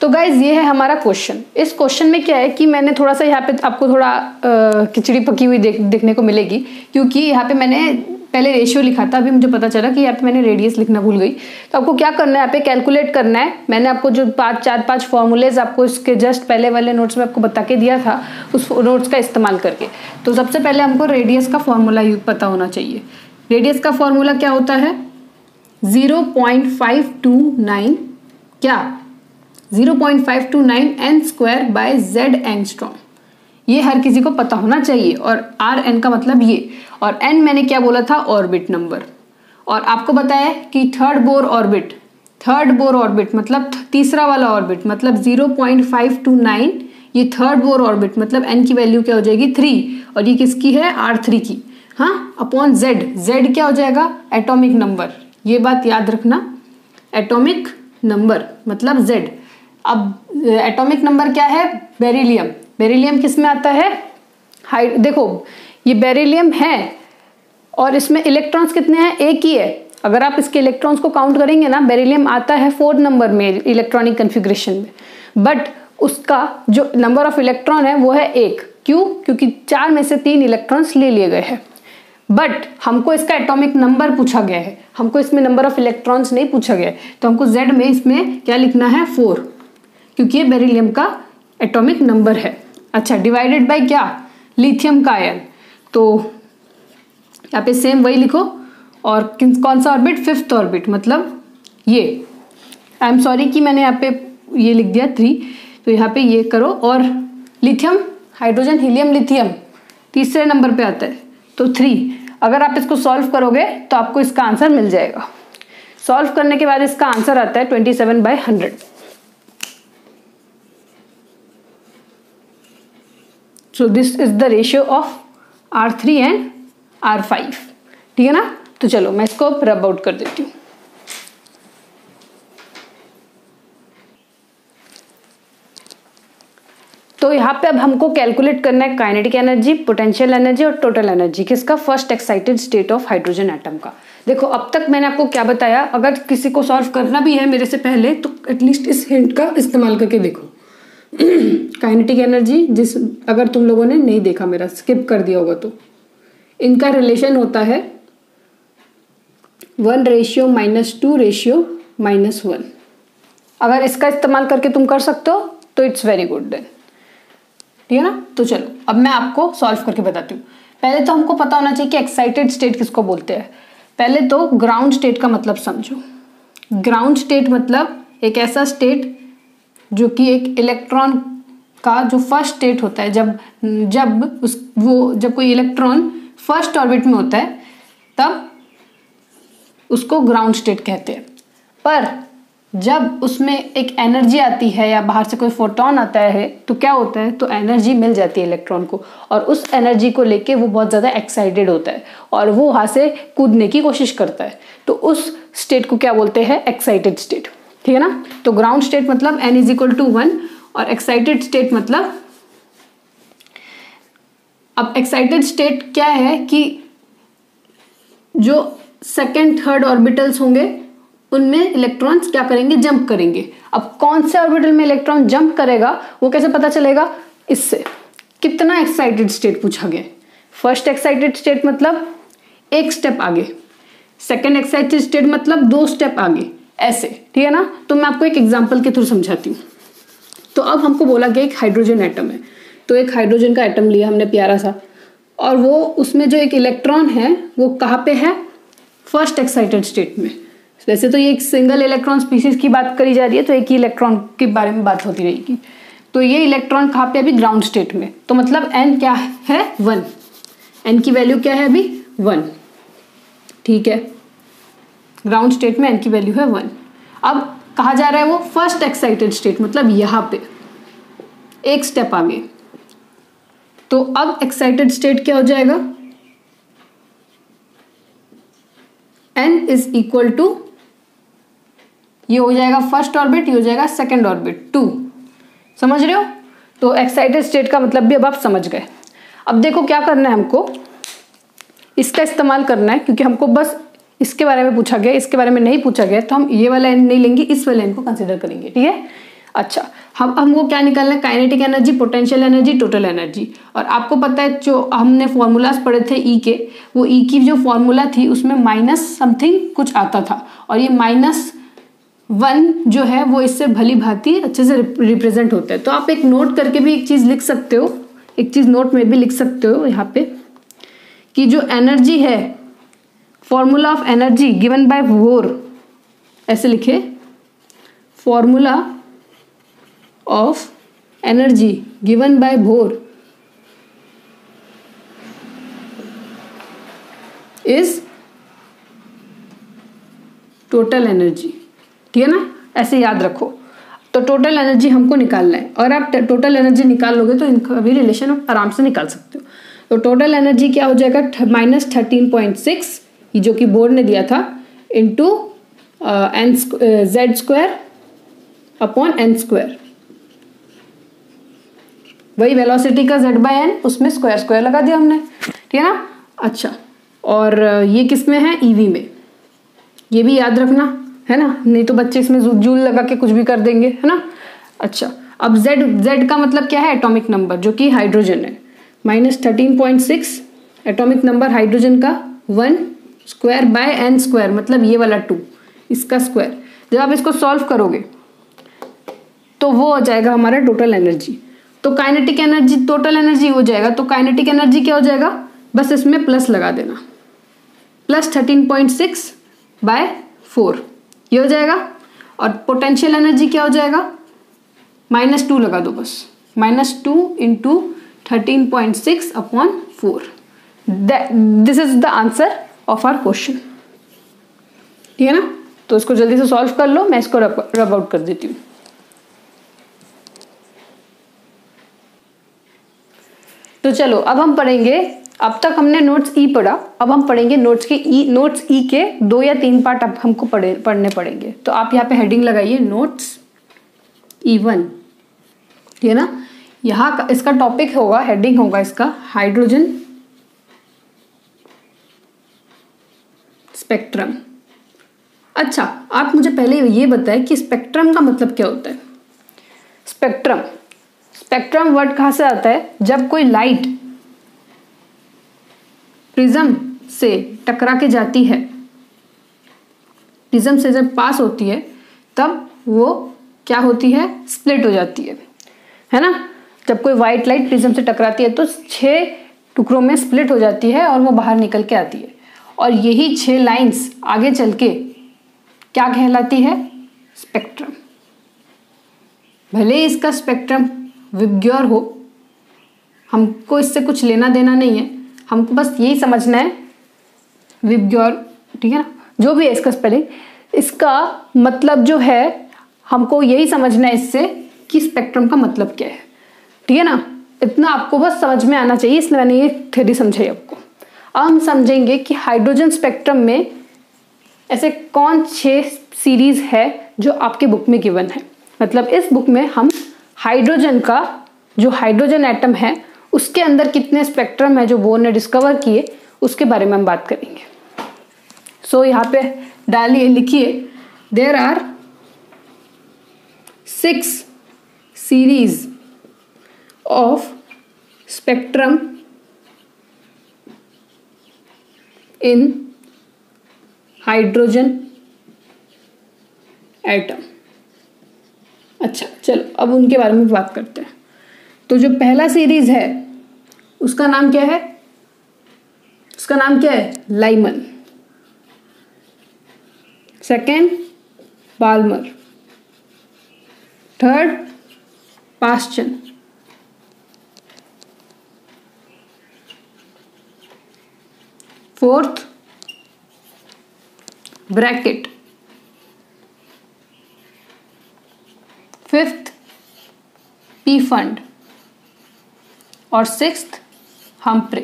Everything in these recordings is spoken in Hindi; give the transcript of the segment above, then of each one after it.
तो गाइज ये है हमारा क्वेश्चन। इस क्वेश्चन में क्या है कि मैंने थोड़ा सा यहाँ पे आपको थोड़ा खिचड़ी पकी हुई देखने को मिलेगी, क्योंकि यहाँ पे मैंने पहले रेशियो लिखा था, अभी मुझे पता चला कि यहाँ पे मैंने रेडियस लिखना भूल गई। तो आपको क्या करना है, यहाँ पे कैलकुलेट करना है। मैंने आपको जो 4-5 फॉर्मूलेज आपको इसके जस्ट पहले वाले नोट्स में आपको बता के दिया था, उस नोट्स का इस्तेमाल करके। तो सबसे पहले हमको रेडियस का फॉर्मूला पता होना चाहिए। रेडियस का फॉर्मूला क्या होता है, 0.529 क्या 0.529 n square by z angstrom. ये हर किसी को पता होना चाहिए। और आर एन का मतलब ये, और एन मैंने क्या बोला था, ऑर्बिट नंबर। और आपको बताया कि थर्ड बोर ऑर्बिट मतलब तीसरा वाला ऑर्बिट मतलब 0.529, ये थर्ड बोर ऑर्बिट मतलब एन की वैल्यू क्या हो जाएगी 3, और ये किसकी है R3 की, हाँ, अपॉन z क्या हो जाएगा, एटॉमिक नंबर। ये बात याद रखना, एटॉमिक नंबर मतलब z। अब एटॉमिक नंबर क्या है, बेरिलियम किस में आता है, देखो ये बेरिलियम है और इसमें इलेक्ट्रॉन्स कितने हैं, एक ही है। अगर आप इसके इलेक्ट्रॉन्स को काउंट करेंगे ना, बेरिलियम आता है 4th नंबर में इलेक्ट्रॉनिक कन्फिग्रेशन में, बट उसका जो नंबर ऑफ इलेक्ट्रॉन है वो है 1। क्यों, क्योंकि 4 में से 3 इलेक्ट्रॉन्स ले लिए गए हैं। बट हमको इसका एटॉमिक नंबर पूछा गया है, हमको इसमें नंबर ऑफ इलेक्ट्रॉन्स नहीं पूछा गया है। तो हमको Z में इसमें क्या लिखना है, 4, क्योंकि ये बेरिलियम का एटॉमिक नंबर है। अच्छा, डिवाइडेड बाय क्या, लिथियम का आयन। तो यहाँ पे सेम वही लिखो। और कौन सा ऑर्बिट, 5th ऑर्बिट मतलब ये, आई एम सॉरी कि मैंने यहाँ पे ये लिख दिया 3, तो यहाँ पे ये करो। और लिथियम, हाइड्रोजन, हीलियम, लिथियम तीसरे नंबर पे आता है, तो 3। अगर आप इसको सॉल्व करोगे तो आपको इसका आंसर मिल जाएगा। सॉल्व करने के बाद इसका आंसर आता है 27/100। So this is the ratio of R3 and R5, ठीक है ना। तो चलो मैं इसको रब आउट कर देती हूँ। तो यहाँ पे अब हमको कैलकुलेट करना है काइनेटिक एनर्जी, पोटेंशियल एनर्जी और टोटल एनर्जी किसका, first excited state of hydrogen atom का। देखो अब तक मैंने आपको क्या बताया, अगर किसी को सॉल्व करना भी है मेरे से पहले तो एटलीस्ट इस हिंट का इस्तेमाल करके देखो। काइनेटिक एनर्जी, जिस अगर तुम लोगों ने नहीं देखा, मेरा स्किप कर दिया होगा, तो इनका रिलेशन होता है 1:-2:-1। अगर इसका इस्तेमाल करके तुम कर सकते हो तो इट्स वेरी गुड देन, ठीक है ना। तो चलो अब मैं आपको सॉल्व करके बताती हूँ। पहले तो हमको पता होना चाहिए कि एक्साइटेड स्टेट किसको बोलते हैं। पहले तो ग्राउंड स्टेट का मतलब समझो। ग्राउंड स्टेट मतलब एक ऐसा स्टेट जो कि एक इलेक्ट्रॉन का जो फर्स्ट स्टेट होता है, जब कोई इलेक्ट्रॉन फर्स्ट ऑर्बिट में होता है तब उसको ग्राउंड स्टेट कहते हैं। पर जब उसमें एक एनर्जी आती है या बाहर से कोई फोटोन आता है तो क्या होता है, तो एनर्जी मिल जाती है इलेक्ट्रॉन को, और उस एनर्जी को लेके वो बहुत ज़्यादा एक्साइटेड होता है और वो वहाँ से कूदने की कोशिश करता है। तो उस स्टेट को क्या बोलते हैं, एक्साइटेड स्टेट, ठीक है ना। तो ग्राउंड स्टेट मतलब n=1 और एक्साइटेड स्टेट मतलब, अब एक्साइटेड स्टेट क्या है कि जो सेकेंड थर्ड ऑर्बिटल्स होंगे उनमें इलेक्ट्रॉन्स क्या करेंगे, जंप करेंगे। अब कौन से ऑर्बिटल में इलेक्ट्रॉन जंप करेगा वो कैसे पता चलेगा, इससे कितना एक्साइटेड स्टेट पूछा गया। फर्स्ट एक्साइटेड स्टेट मतलब एक स्टेप आगे, सेकेंड एक्साइटेड स्टेट मतलब 2 स्टेप आगे, ऐसे, ठीक है ना। तो मैं आपको एक एग्जांपल के थ्रू समझाती हूँ। तो अब हमको बोला गया एक हाइड्रोजन एटम है, तो एक हाइड्रोजन का एटम लिया हमने प्यारा सा, और वो उसमें जो एक इलेक्ट्रॉन है वो कहाँ पे है, फर्स्ट एक्साइटेड स्टेट में। वैसे तो ये एक सिंगल इलेक्ट्रॉन स्पीसीज की बात करी जा रही है, तो एक ही इलेक्ट्रॉन के बारे में बात होती रहेगी। तो ये इलेक्ट्रॉन कहाँ पे, अभी ग्राउंड स्टेट में। तो मतलब n क्या है, 1, n की वैल्यू क्या है अभी 1, ठीक है। ग्राउंड स्टेट में n की वैल्यू है 1। अब कहा जा रहा है वो फर्स्ट एक्साइटेड स्टेट, मतलब यहाँ पे एक स्टेप आगे। तो अब एक्साइटेड स्टेट क्या हो जाएगा, n=, ये हो जाएगा फर्स्ट ऑर्बिट, ये हो जाएगा सेकेंड ऑर्बिट 2, समझ रहे हो। तो एक्साइटेड स्टेट का मतलब भी अब आप समझ गए। अब देखो क्या करना है, हमको इसका इस्तेमाल करना है, क्योंकि हमको बस इसके बारे में पूछा गया, इसके बारे में नहीं पूछा गया, तो हम ये वाला n नहीं लेंगे, इस वाले n को कंसिडर करेंगे, ठीक है। अच्छा, हम हमको क्या निकालना है? Kinetic energy, potential energy, total energy. और आपको पता है जो हमने फॉर्मूलाज पढ़े थे ई के, वो ई की जो फॉर्मूला थी उसमें माइनस समथिंग कुछ आता था, और ये -1 जो है वो इससे भली भांति अच्छे से रिप्रेजेंट होता है। तो आप एक नोट करके भी एक चीज़ लिख सकते हो, एक चीज़ नोट में भी लिख सकते हो यहाँ पे, कि जो एनर्जी है, formula of energy given by bore, ऐसे लिखे, formula of energy given by bore is total energy. ठीक है ना, ऐसे याद रखो। तो टोटल एनर्जी हमको निकालना है, और आप टोटल एनर्जी निकाल लोगे तो इनका भी रिलेशन आप आराम से निकाल सकते हो। तो टोटल एनर्जी क्या हो जाएगा? -13.6, जो कि बोर्ड ने दिया था, इंटू z² अपॉन n²। वही वेलोसिटी का z/n, उसमें स्क्वायर लगा दिया हमने। ठीक है ना। अच्छा, और ये किस में है? ईवी में। ये भी याद रखना है ना, नहीं तो बच्चे इसमें जूल लगा के कुछ भी कर देंगे, है ना। अच्छा, अब z का मतलब क्या है? एटॉमिक नंबर, जो कि हाइड्रोजन है। -13.6 एटॉमिक नंबर हाइड्रोजन का, 1²/n², मतलब ये वाला 2, इसका स्क्वायर। जब आप इसको सॉल्व करोगे तो वो हो जाएगा हमारा टोटल एनर्जी। तो काइनेटिक एनर्जी टोटल एनर्जी हो जाएगा। तो काइनेटिक एनर्जी क्या हो जाएगा? बस इसमें प्लस लगा देना, +13.6/4, ये हो जाएगा। और पोटेंशियल एनर्जी क्या हो जाएगा? -2 लगा दो बस, -2 × 13.6 upon 4। This is the answer of our question. ठीक है ना। तो इसको जल्दी से सॉल्व कर लो, मैं इसको रब आउट कर देती हूँ। तो चलो अब हम पढ़ेंगे, अब तक हमने नोट्स ई पढ़ा, अब हम पढ़ेंगे नोट्स ई के 2 या 3 पार्ट अब हमको पढ़ने पड़ेंगे। तो आप यहाँ पे हेडिंग लगाइए, नोट्स E1। ठीक है ना। यहाँ इसका टॉपिक होगा, हेडिंग होगा इसका, हाइड्रोजन स्पेक्ट्रम। अच्छा, आप मुझे पहले ये बताएं कि स्पेक्ट्रम का मतलब क्या होता है? स्पेक्ट्रम वर्ड कहाँ से आता है? जब कोई लाइट प्रिज्म से टकरा के जाती है, प्रिज्म से जब पास होती है, तब वो क्या होती है? स्प्लिट हो जाती है ना। जब कोई व्हाइट लाइट प्रिज्म से टकराती है तो 6 टुकड़ों में स्प्लिट हो जाती है और वो बाहर निकल के आती है। और यही 6 लाइंस आगे चल के क्या कहलाती है? स्पेक्ट्रम। भले ही इसका स्पेक्ट्रम विबग्योर हो, हमको इससे कुछ लेना देना नहीं है, हमको बस यही समझना है विबग्योर, ठीक है ना, जो भी है इसका स्पेलिंग, इसका मतलब जो है हमको यही समझना है इससे कि स्पेक्ट्रम का मतलब क्या है। ठीक है ना, इतना आपको बस समझ में आना चाहिए, इसलिए मैंने ये थ्योरी समझाई आपको। अब हम समझेंगे कि हाइड्रोजन स्पेक्ट्रम में ऐसे कौन 6 सीरीज है जो आपके बुक में गिवन है। मतलब इस बुक में हम हाइड्रोजन का, जो हाइड्रोजन एटम है उसके अंदर कितने स्पेक्ट्रम है जो बोर ने डिस्कवर किए, उसके बारे में हम बात करेंगे। सो यहाँ पे डालिए, लिखिए, there are 6 series of spectrum in hydrogen atom. अच्छा चलो अब उनके बारे में बात करते हैं। तो जो पहला सीरीज है उसका नाम क्या है? उसका नाम क्या है? Lyman. Second Balmer, third Paschen, fourth Brackett, fifth Pfund और सिक्स्थ हम्प्रे।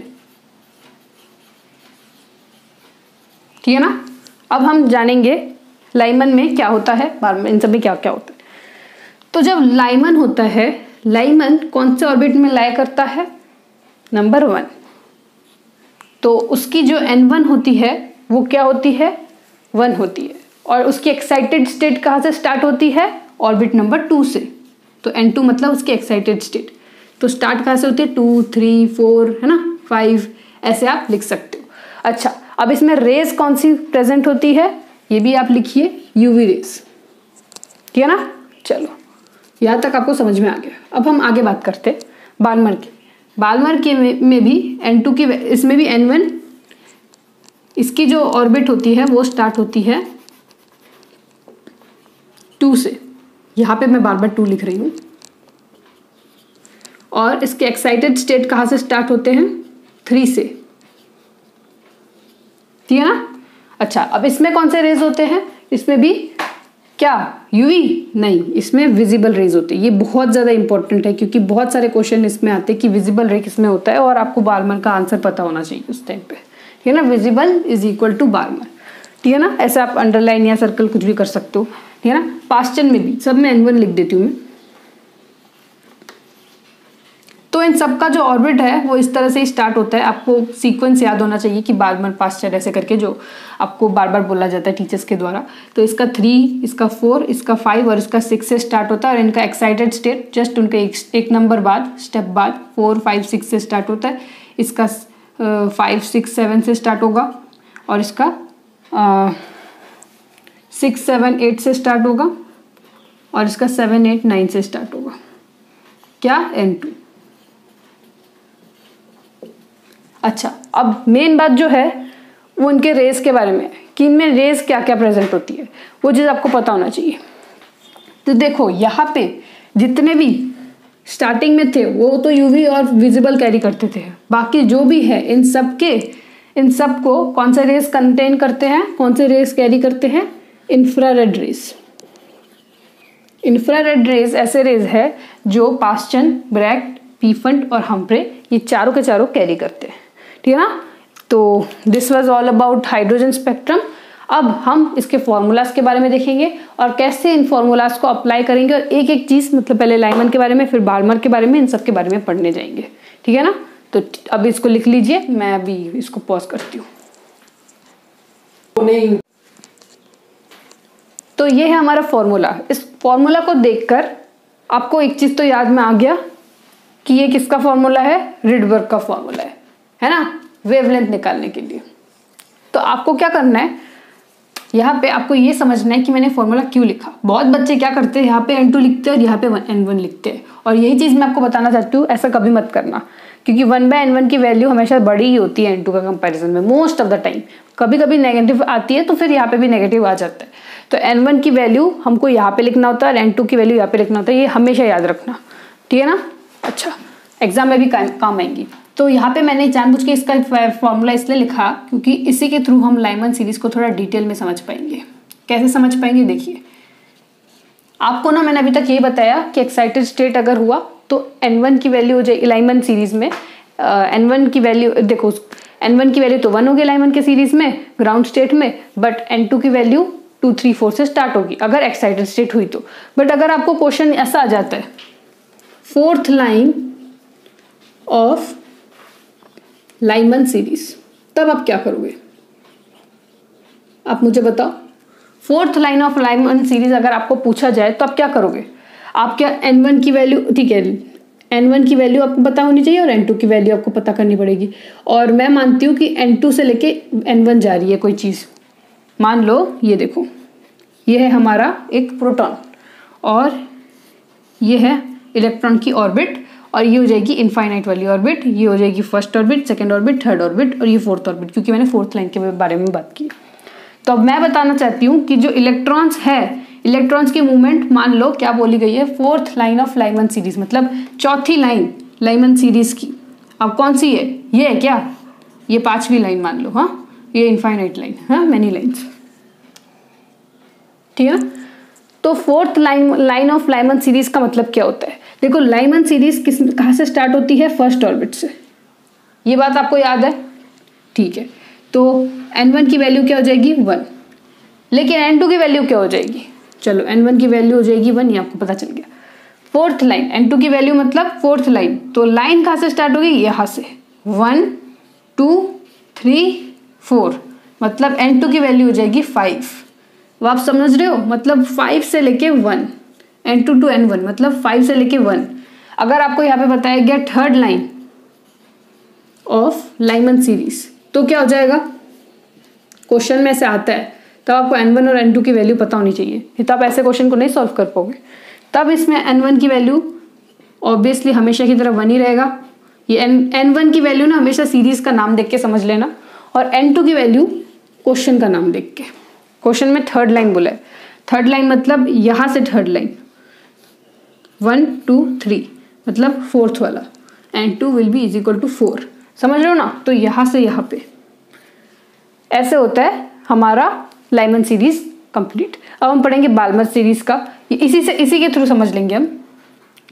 ठीक है ना। अब हम जानेंगे लाइमन में क्या होता है, बार में इन सब में क्या क्या होता है। तो जब लाइमन होता है, लाइमन कौन से ऑर्बिट में लाया करता है? नंबर 1। तो उसकी जो N1 होती है वो क्या होती है? 1 होती है। और उसकी एक्साइटेड स्टेट कहाँ से स्टार्ट होती है? ऑर्बिट नंबर 2 से। तो N2 मतलब उसकी एक्साइटेड स्टेट। तो स्टार्ट कहाँ से होती है, 2 3 4 है ना, 5, ऐसे आप लिख सकते हो। अच्छा, अब इसमें रेज कौन सी प्रेजेंट होती है ये भी आप लिखिए, यूवी रेज, ठीक है ना। चलो यहाँ तक आपको समझ में आ गया। अब हम आगे बात करते हैं बाल्मर की। बाल्मर के में भी N2 की, इसमें भी N1, इसकी जो ऑर्बिट होती है वो स्टार्ट होती है 2 से, यहाँ पे मैं बार बार 2 लिख रही हूँ। और इसके एक्साइटेड स्टेट कहाँ से स्टार्ट होते हैं, 3 से, ठीक है ना। अच्छा, अब इसमें कौन से रेज होते हैं, इसमें भी क्या यूवी नहीं, इसमें विजिबल रेज होते हैं। ये बहुत ज़्यादा इंपॉर्टेंट है क्योंकि बहुत सारे क्वेश्चन इसमें आते हैं कि विजिबल रे किसमें होता है, और आपको बाल्मर का आंसर पता होना चाहिए उस टाइम पे, ठीक है ना। Visible is equal to Balmer, ठीक है ना। ऐसे आप अंडरलाइन या सर्कल कुछ भी कर सकते हो, ठीक है ना। पास्चन में भी सब में N1 लिख देती हूँ मैं। तो इन सब का जो ऑर्बिट है वो इस तरह से ही स्टार्ट होता है। आपको सीक्वेंस याद होना चाहिए कि बाल्मर, पास्चर ऐसे करके जो आपको बार बार बोला जाता है टीचर्स के द्वारा। तो इसका 3, इसका 4, इसका 5 और इसका 6 से स्टार्ट होता है, और इनका एक्साइटेड स्टेट जस्ट उनके एक नंबर बाद, स्टेप बाद 4 5 6 से स्टार्ट होता है। इसका 5 6 7 से स्टार्ट होगा, और इसका 6 7 8 से स्टार्ट होगा, और इसका 7 8 9 से स्टार्ट होगा। क्या, N2। अच्छा, अब मेन बात जो है वो उनके रेस के बारे में है कि इनमें रेस क्या क्या प्रेजेंट होती है, वो चीज़ आपको पता होना चाहिए। तो देखो यहाँ पे जितने भी स्टार्टिंग में थे वो तो यूवी और विजिबल कैरी करते थे, बाकी जो भी है इन सब को कौन से रेस कंटेन करते हैं, कौन से रेस कैरी करते हैं, इंफ्रारेड रेस। इंफ्रारेड रेस ऐसे रेस है जो पास्चन, ब्रैग, पीफंट और हम्फ्रे ये चारों के चारों कैरी करते हैं, ठीक है ना। तो this was all about hydrogen spectrum. अब हम इसके फॉर्मूलाज के बारे में देखेंगे और कैसे इन फॉर्मूलाज को अप्लाई करेंगे, और एक एक चीज, मतलब पहले लाइमन के बारे में, फिर बाल्मर के बारे में, इन सब के बारे में पढ़ने जाएंगे, ठीक है ना। तो अब इसको लिख लीजिए, मैं अभी इसको पॉज करती हूँ। तो ये है हमारा फॉर्मूला। इस फॉर्मूला को देखकर आपको एक चीज तो याद में आ गया कि ये किसका फॉर्मूला है, रिडबर्ग का फॉर्मूला है ना, वेवलेंथ निकालने के लिए। तो आपको क्या करना है, यहाँ पे आपको ये समझना है कि मैंने फॉर्मूला क्यों लिखा। बहुत बच्चे क्या करते हैं, यहाँ पे N2 लिखते हैं और यहाँ पे N1 लिखते हैं, और यही चीज मैं आपको बताना चाहती हूँ, ऐसा कभी मत करना, क्योंकि 1/N1 की वैल्यू हमेशा बड़ी ही होती है N2 का कंपैरिजन में, मोस्ट ऑफ द टाइम। कभी कभी नेगेटिव आती है तो फिर यहाँ पे भी नेगेटिव आ जाता है। तो N1 की वैल्यू हमको यहाँ पे लिखना होता है और N2 की वैल्यू यहाँ पे लिखना होता है, ये हमेशा याद रखना, ठीक है ना। अच्छा, एग्जाम में भी काम आएंगी। तो यहाँ पे मैंने जानबूझ के इसका फॉर्मूला इसलिए लिखा क्योंकि इसी के थ्रू हम लाइमन सीरीज को थोड़ा डिटेल में समझ पाएंगे। कैसे समझ पाएंगे, देखिए आपको ना मैंने अभी तक ये बताया कि एक्साइटेड स्टेट अगर हुआ तो N1 की वैल्यू हो जाएगी लाइमन सीरीज में। N1 की वैल्यू देखो, N1 की वैल्यू तो 1 होगी लाइमन के सीरीज में ग्राउंड स्टेट में, बट N2 की वैल्यू 2 3 4 से स्टार्ट होगी अगर एक्साइटेड स्टेट हुई तो। बट अगर आपको क्वेश्चन ऐसा आ जाता है, 4th line of Lyman series, तब आप क्या करोगे, आप मुझे बताओ। 4th line of Lyman series अगर आपको पूछा जाए तो आप क्या करोगे। आप क्या N1 की वैल्यू, ठीक है, N1 की वैल्यू आपको पता होनी चाहिए और N2 की वैल्यू आपको पता करनी पड़ेगी। और मैं मानती हूँ कि N2 से लेके N1 जा रही है कोई चीज़। मान लो ये देखो, ये है हमारा एक प्रोटॉन और ये है इलेक्ट्रॉन की ऑर्बिट, और ये हो जाएगी इनफाइनाइट वाली ऑर्बिट, ये हो जाएगी first orbit, second orbit, third orbit, और ये 4th ऑर्बिट, क्योंकि मैंने 4th लाइन के बारे में बात की। तो अब मैं बताना चाहती हूँ कि जो इलेक्ट्रॉन्स है, इलेक्ट्रॉन्स की मूवमेंट मान लो क्या बोली गई है, 4th line of Lyman series, मतलब चौथी लाइन लाइमन सीरीज की। अब कौन सी है, ये है क्या, ये 5वीं लाइन मान लो, हाँ ये इनफाइनाइट लाइन, हाँ मैनी लाइन्स, ठीक है ना। तो 4th line of Lyman series का मतलब क्या होता है, देखो लाइमन सीरीज कहाँ से स्टार्ट होती है, फर्स्ट ऑर्बिट से, ये बात आपको याद है, ठीक है। तो N1 की वैल्यू क्या हो जाएगी 1, लेकिन N2 की वैल्यू क्या हो जाएगी, चलो N1 की वैल्यू हो जाएगी 1, ये आपको पता चल गया। 4th लाइन, N2 की वैल्यू मतलब 4th लाइन, तो लाइन कहाँ से स्टार्ट होगी, यहाँ से 1 2 3 4, मतलब N2 की वैल्यू हो जाएगी 5। वो आप समझ रहे हो, मतलब 5 से लेके 1, N2 to N1 मतलब 5 से लेके 1। अगर आपको यहाँ पे बताया गया third line of Lyman series तो क्या हो जाएगा, क्वेश्चन में से आता है तब आपको N1 और N2 की वैल्यू पता होनी चाहिए, तब ऐसे क्वेश्चन को नहीं सॉल्व कर पाओगे। तब इसमें N1 की वैल्यू ऑब्वियसली हमेशा की तरह 1 ही रहेगा। ये N1 की वैल्यू ना हमेशा सीरीज का नाम देख के समझ लेना, और N2 की वैल्यू क्वेश्चन का नाम देख के। क्वेश्चन में थर्ड लाइन बोला है, थर्ड लाइन मतलब यहाँ से थर्ड लाइन 1 2 3 मतलब फोर्थ वाला, N2 will be is equal to 4। समझ रहे हो ना? तो यहाँ से यहाँ पे ऐसे होता है हमारा लाइमन सीरीज कंप्लीट। अब हम पढ़ेंगे बाल्मर सीरीज का, इसी के थ्रू समझ लेंगे हम।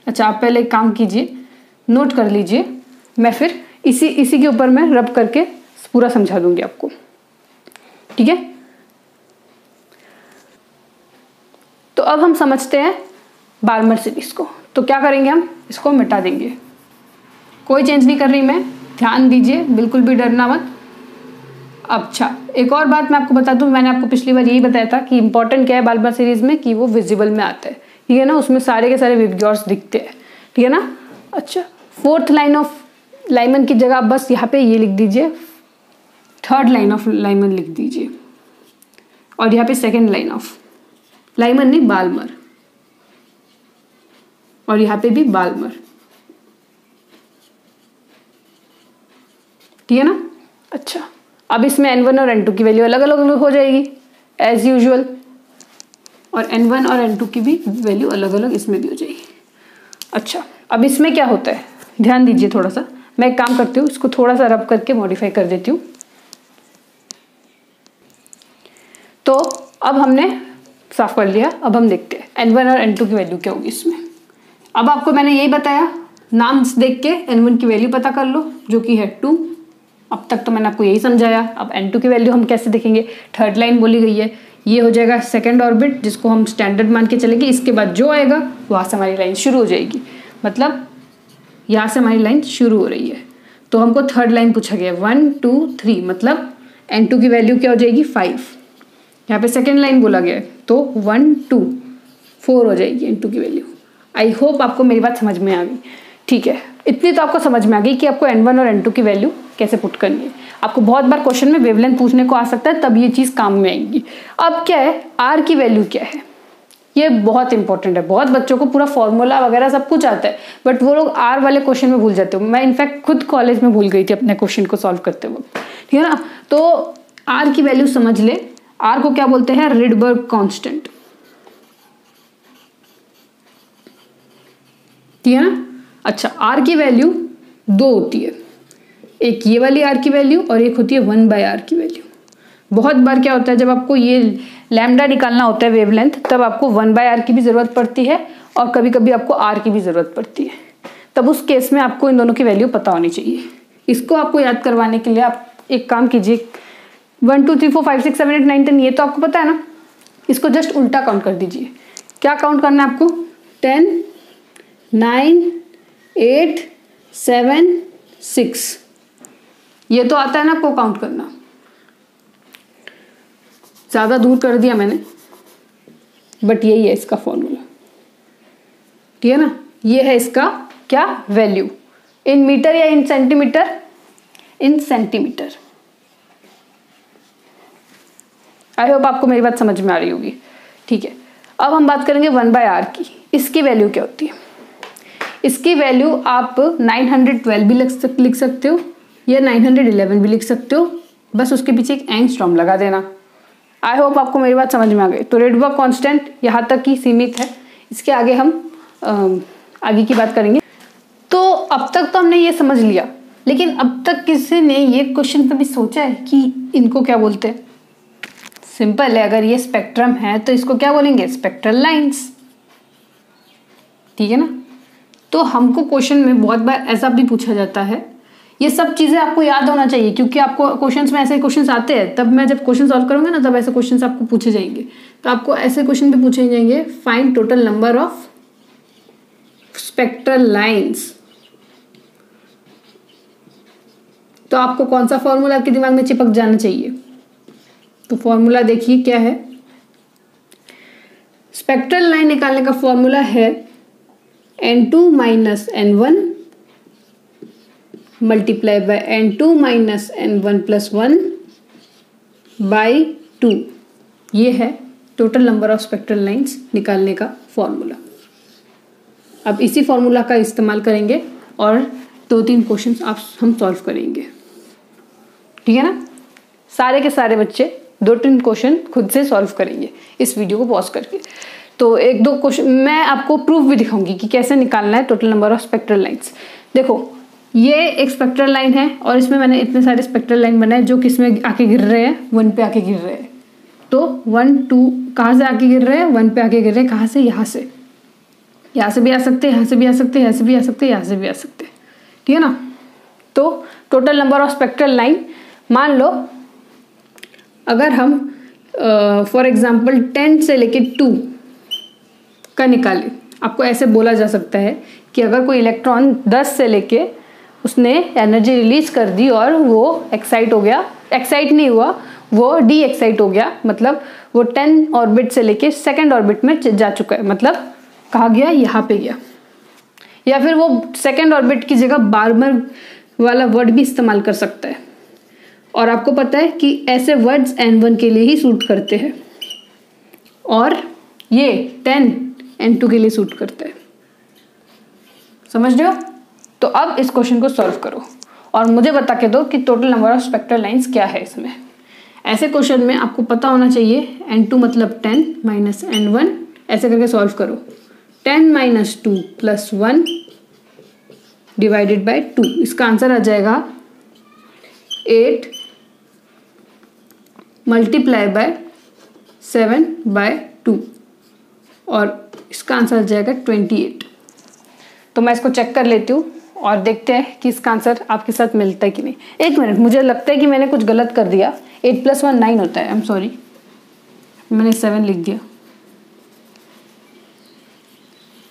अच्छा, आप पहले एक काम कीजिए, नोट कर लीजिए, मैं फिर इसी के ऊपर मैं रब करके पूरा समझा दूंगी आपको, ठीक है? तो अब हम समझते हैं बाल्मर सीरीज को। तो क्या करेंगे, हम इसको मिटा देंगे, कोई चेंज नहीं कर रही मैं, ध्यान दीजिए, बिल्कुल भी डरना मत। अच्छा, एक और बात मैं आपको बता दूं, मैंने आपको पिछली बार यही बताया था कि इंपॉर्टेंट क्या है बाल्मर सीरीज में, कि वो विजिबल में आता है, ठीक है ना? उसमें सारे के सारे विबग्योर्स दिखते हैं, ठीक है ना? अच्छा, फोर्थ लाइन ऑफ लाइमन की जगह आप बस यहाँ पे ये लिख दीजिए, थर्ड लाइन ऑफ लाइमन लिख दीजिए, और यहाँ पे सेकेंड लाइन ऑफ लाइमन नहीं बाल्मर, और यहाँ पे भी बाल्मर, ठीक है ना? अच्छा, अब इसमें N1 और N2 की वैल्यू अलग अलग हो जाएगी एज यूजुअल, और N1 और N2 की भी वैल्यू अलग अलग इसमें भी हो जाएगी। अच्छा, अब इसमें क्या होता है, ध्यान दीजिए थोड़ा सा, मैं एक काम करती हूँ, इसको थोड़ा सा रब करके मॉडिफाई कर देती हूँ। तो अब हमने साफ कर लिया, अब हम देखते हैं N1 और N2 की वैल्यू क्या होगी इसमें। अब आपको मैंने यही बताया, नाम देख के N1 की वैल्यू पता कर लो जो कि है 2। अब तक तो मैंने आपको यही समझाया। अब N2 की वैल्यू हम कैसे देखेंगे, थर्ड लाइन बोली गई है, ये हो जाएगा सेकंड ऑर्बिट जिसको हम स्टैंडर्ड मान के चलेंगे। इसके बाद जो आएगा वहाँ से हमारी लाइन शुरू हो जाएगी, मतलब यहाँ से हमारी लाइन शुरू हो रही है। तो हमको थर्ड लाइन पूछा गया 1 2 3, मतलब N2 की वैल्यू क्या हो जाएगी 5। यहाँ पे सेकेंड लाइन बोला गया है तो 1 2 4 हो जाएगी N2 की वैल्यू। आई होप आपको मेरी बात समझ में आ गई, ठीक है? इतनी तो आपको समझ में आ गई कि आपको N1 और N2 की वैल्यू कैसे पुट करनी है। आपको बहुत बार क्वेश्चन में वेवलेंथ पूछने को आ सकता है, तब ये चीज़ काम में आएगी। अब क्या है, R की वैल्यू क्या है, ये बहुत इंपॉर्टेंट है। बहुत बच्चों को पूरा फॉर्मूला वगैरह सब कुछ आता है, बट वो लोग R वाले क्वेश्चन में भूल जाते हो। मैं इनफैक्ट खुद कॉलेज में भूल गई थी अपने क्वेश्चन को सॉल्व करते वक्त, ठीक है ना? तो R की वैल्यू समझ ले, R को क्या बोलते हैं, रिडबर्ग कांस्टेंट, ठीक है ना? अच्छा, R की वैल्यू 2 होती है, एक ये वाली R की वैल्यू और एक होती है 1/R की वैल्यू। बहुत बार क्या होता है, जब आपको ये लैम्डा निकालना होता है वेवलेंथ, तब आपको 1/R की भी जरूरत पड़ती है और कभी कभी आपको R की भी जरूरत पड़ती है। तब उस केस में आपको इन दोनों की वैल्यू पता होनी चाहिए। इसको आपको याद करवाने के लिए आप एक काम कीजिए, 1 2 3 4 5 6 7 8 9 10, ये तो आपको पता है ना, इसको जस्ट उल्टा काउंट कर दीजिए। क्या काउंट करना है आपको, 10 9 8 7 6, ये तो आता है ना आपको काउंट करना। ज्यादा दूर कर दिया मैंने, बट यही है इसका फॉर्मूला, ठीक है ना? ये है इसका क्या वैल्यू, इन मीटर या इन centimetre, in centimetre. I hope आपको मेरी बात समझ में आ रही होगी, ठीक है? अब हम बात करेंगे 1/R की। इसकी वैल्यू क्या होती है, इसकी वैल्यू आप 912 भी लिख सकते हो या 911 भी लिख सकते हो, बस उसके पीछे एक एंगस्ट्रॉम लगा देना। आई होप आपको मेरी बात समझ में आ गई। तो रिडबर्ग कांस्टेंट यहाँ तक ही सीमित है, इसके आगे हम आगे की बात करेंगे। तो अब तक तो हमने ये समझ लिया, लेकिन अब तक किसी ने ये क्वेश्चन कभी सोचा है कि इनको क्या बोलते हैं? सिंपल है, अगर ये स्पेक्ट्रम है तो इसको क्या बोलेंगे, स्पेक्ट्रल लाइंस, ठीक है ना? तो हमको क्वेश्चन में बहुत बार ऐसा भी पूछा जाता है। ये सब चीजें आपको याद होना चाहिए, क्योंकि आपको क्वेश्चंस में ऐसे क्वेश्चंस आते हैं, तब मैं जब क्वेश्चन सॉल्व करूंगा ना, तब ऐसे क्वेश्चंस आपको पूछे जाएंगे। तो आपको ऐसे क्वेश्चन भी पूछे जाएंगे, find total number of spectral lines. तो आपको कौन सा फॉर्मूला आपके दिमाग में चिपक जाना चाहिए? तो फॉर्मूला देखिए क्या है, स्पेक्ट्रल लाइन निकालने का फॉर्मूला है n2 minus n1 multiply by n2 minus n1 plus 1 by 2। ये है total number of spectral lines निकालने का फॉर्मूला। अब इसी फॉर्मूला का इस्तेमाल करेंगे और 2-3 क्वेश्चंस हम सॉल्व करेंगे, ठीक है ना। सारे के सारे बच्चे 2-3 क्वेश्चन खुद से सॉल्व करेंगे इस वीडियो को पॉज करके। तो 1-2 क्वेश्चन मैं आपको प्रूफ भी दिखाऊंगी कि कैसे निकालना है total number of spectral lines. देखो ये एक स्पेक्ट्रल लाइन है और इसमें मैंने इतने सारे स्पेक्ट्रल लाइन बनाए जो किसमें आके गिर रहे हैं, 1 पे आके गिर रहे हैं। तो 1 2 कहाँ से आके गिर रहे हैं, 1 पे आके गिर रहे हैं। कहाँ से, यहाँ से भी आ सकते हैं, यहाँ से भी आ सकते हैं, यहाँ से भी आ सकते हैं, यहाँ से भी आ सकते हैं, ठीक है ना। तो total number of spectral line मान लो अगर हम फॉर एग्जांपल 10 से लेके 2 का निकालें, आपको ऐसे बोला जा सकता है कि अगर कोई इलेक्ट्रॉन 10 से लेके उसने एनर्जी रिलीज कर दी और वो एक्साइट हो गया, एक्साइट नहीं हुआ, वो डी एक्साइट हो गया, मतलब वो 10 ऑर्बिट से लेके सेकेंड ऑर्बिट में जा चुका है, मतलब कहाँ गया, यहाँ पे गया। या फिर वो सेकेंड ऑर्बिट की जगह बार्मर वाला वर्ड भी इस्तेमाल कर सकता है। और आपको पता है कि ऐसे वर्ड्स n1 के लिए ही सूट करते हैं और ये 10 n2 के लिए सूट करता है, समझ रहे हो। तो अब इस क्वेश्चन को सॉल्व करो और मुझे बता के दो कि total number of spectral lines क्या है इसमें। ऐसे क्वेश्चन में आपको पता होना चाहिए n2 मतलब 10 माइनस n1, ऐसे करके सॉल्व करो। 10 माइनस 2 प्लस 1 डिवाइडेड बाई 2, इसका आंसर आ जाएगा 8 मल्टीप्लाई बाय 7 बाय 2 और इसका आंसर आ जाएगा 28। तो मैं इसको चेक कर लेती हूँ और देखते हैं कि इसका आंसर आपके साथ मिलता है कि नहीं। एक मिनट, मुझे लगता है कि मैंने कुछ गलत कर दिया। 8 + 1 9 होता है, आई एम सॉरी, मैंने 7 लिख दिया।